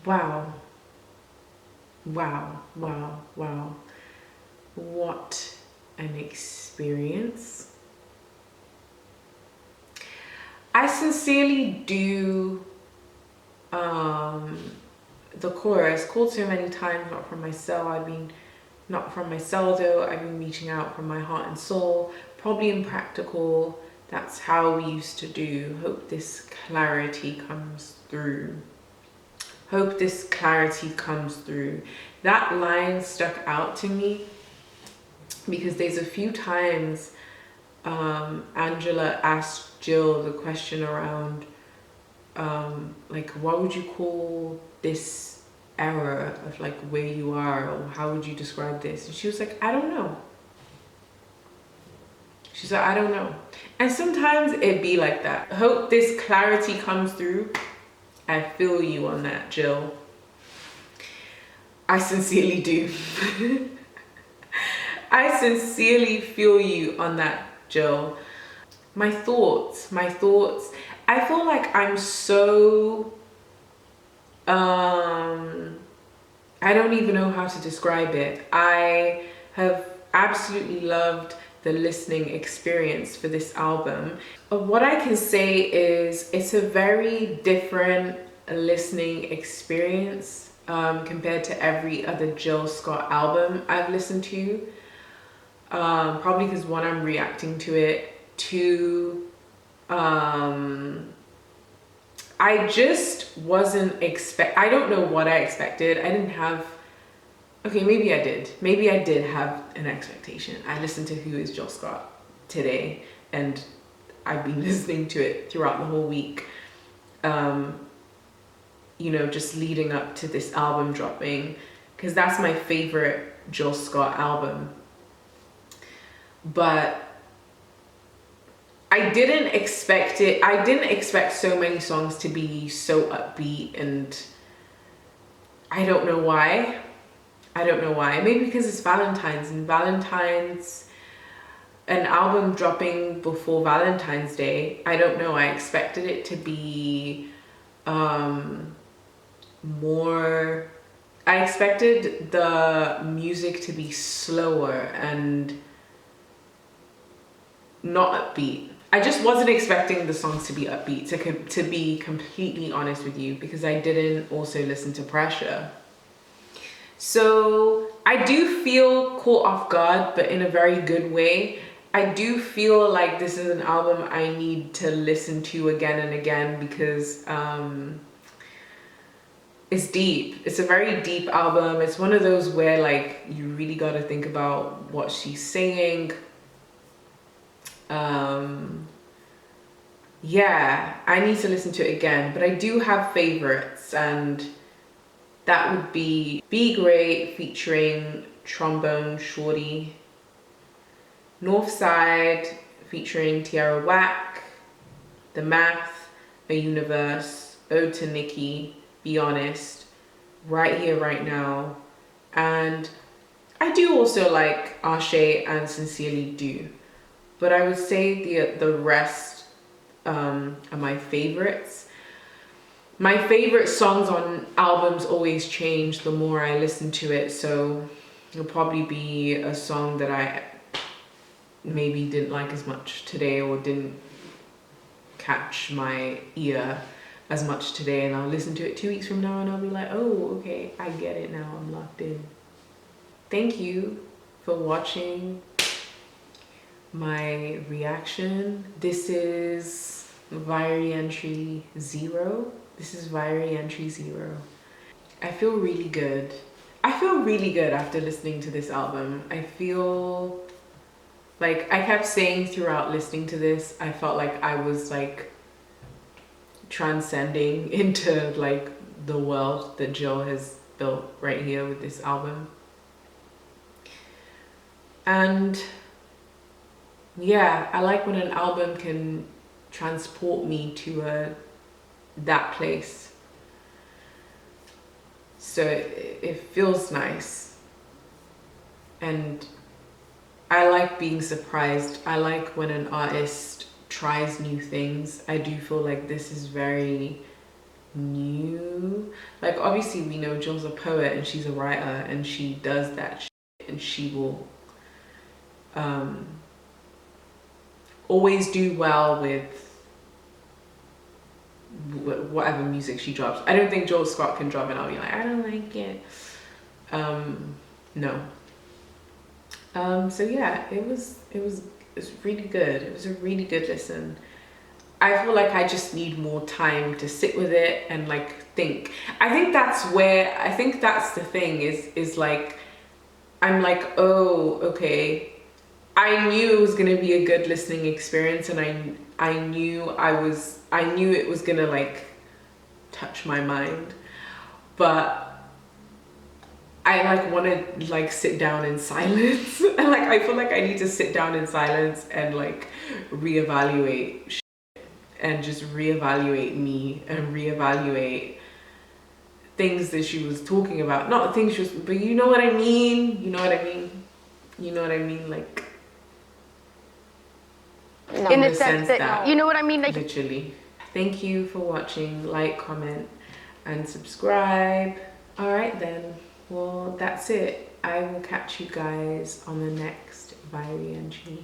Wow. Wow, wow, wow. What an experience. I sincerely do the chorus, called so many times, not from my cell. Not from my cell though, I've been reaching out from my heart and soul. Probably impractical, that's how we used to do. Hope this clarity comes through. Hope this clarity comes through. That line stuck out to me because there's a few times Angela asked Jill the question around like, what would you call this era of like where you are, or how would you describe this? And she was like, I don't know. She's like, I don't know. And sometimes it be like that. Hope this clarity comes through. I feel you on that, Jill. I sincerely do. I sincerely feel you on that, Jill. My thoughts. I feel like I'm so, I don't even know how to describe it. I have absolutely loved the listening experience for this album. What I can say is it's a very different listening experience compared to every other Jill Scott album I've listened to. Probably because one, I'm reacting to it. Two, I just wasn't I don't know what I expected. I didn't have, okay, maybe I did. Maybe I did have an expectation. I listened to Who is Jill Scott today, and I've been listening to it throughout the whole week. You know, just leading up to this album dropping, because that's my favorite Jill Scott album. But I didn't expect it. I didn't expect so many songs to be so upbeat, and I don't know why. Maybe because it's Valentine's, and Valentine's, an album dropping before Valentine's Day, I don't know. I expected it to be more, I expected the music to be slower and not upbeat. I just wasn't expecting the songs to be upbeat, to be completely honest with you, because I didn't also listen to Pressure. So I do feel caught off guard, but in a very good way. I do feel like this is an album I need to listen to again and again, because it's deep. It's a very deep album. It's one of those where like you really got to think about what she's saying. Yeah, I need to listen to it again, but I do have favorites, and that would be Be Great featuring Trombone Shorty, Northside featuring Tierra Whack, The Math, A Universe, Ode to Nikki, Be Honest, Right Here, Right Now, and I do also like Ashe and Sincerely Do, but I would say the rest are my favorites. My favorite songs on albums always change the more I listen to it, so it'll probably be a song that I maybe didn't like as much today, or didn't catch my ear as much today, and I'll listen to it 2 weeks from now and I'll be like, oh, okay, I get it now, I'm locked in. Thank you for watching my reaction. This is Viary entry 0. I feel really good. After listening to this album. I feel like I kept saying throughout listening to this, I felt like I was like transcending into like the world that Jill has built right here with this album. And yeah, I like when an album can transport me to that place. So it feels nice. And I like being surprised. I like when an artist tries new things. I do feel like this is very new. Like, obviously we know Jill's a poet and she's a writer and she does that shit, and she will always do well with whatever music she drops. I don't think Jill Scott can drop and I'll be like, I don't like it. No. So yeah, it was really good. It was a really good listen. I feel like I just need more time to sit with it and like think. I think that's the thing is like, I'm like, oh, okay. I knew it was gonna be a good listening experience, and I knew it was gonna like touch my mind, but I like want to like sit down in silence. And like I feel like I need to sit down in silence and like reevaluate shit, and just reevaluate me and reevaluate things that she was talking about. Not things she was, but you know what I mean? You know what I mean? Like, no. In the sense that, you know what I mean? Like, literally. Thank you for watching. Like, comment, and subscribe. All right then. Well, that's it. I will catch you guys on the next Viary and Jilly.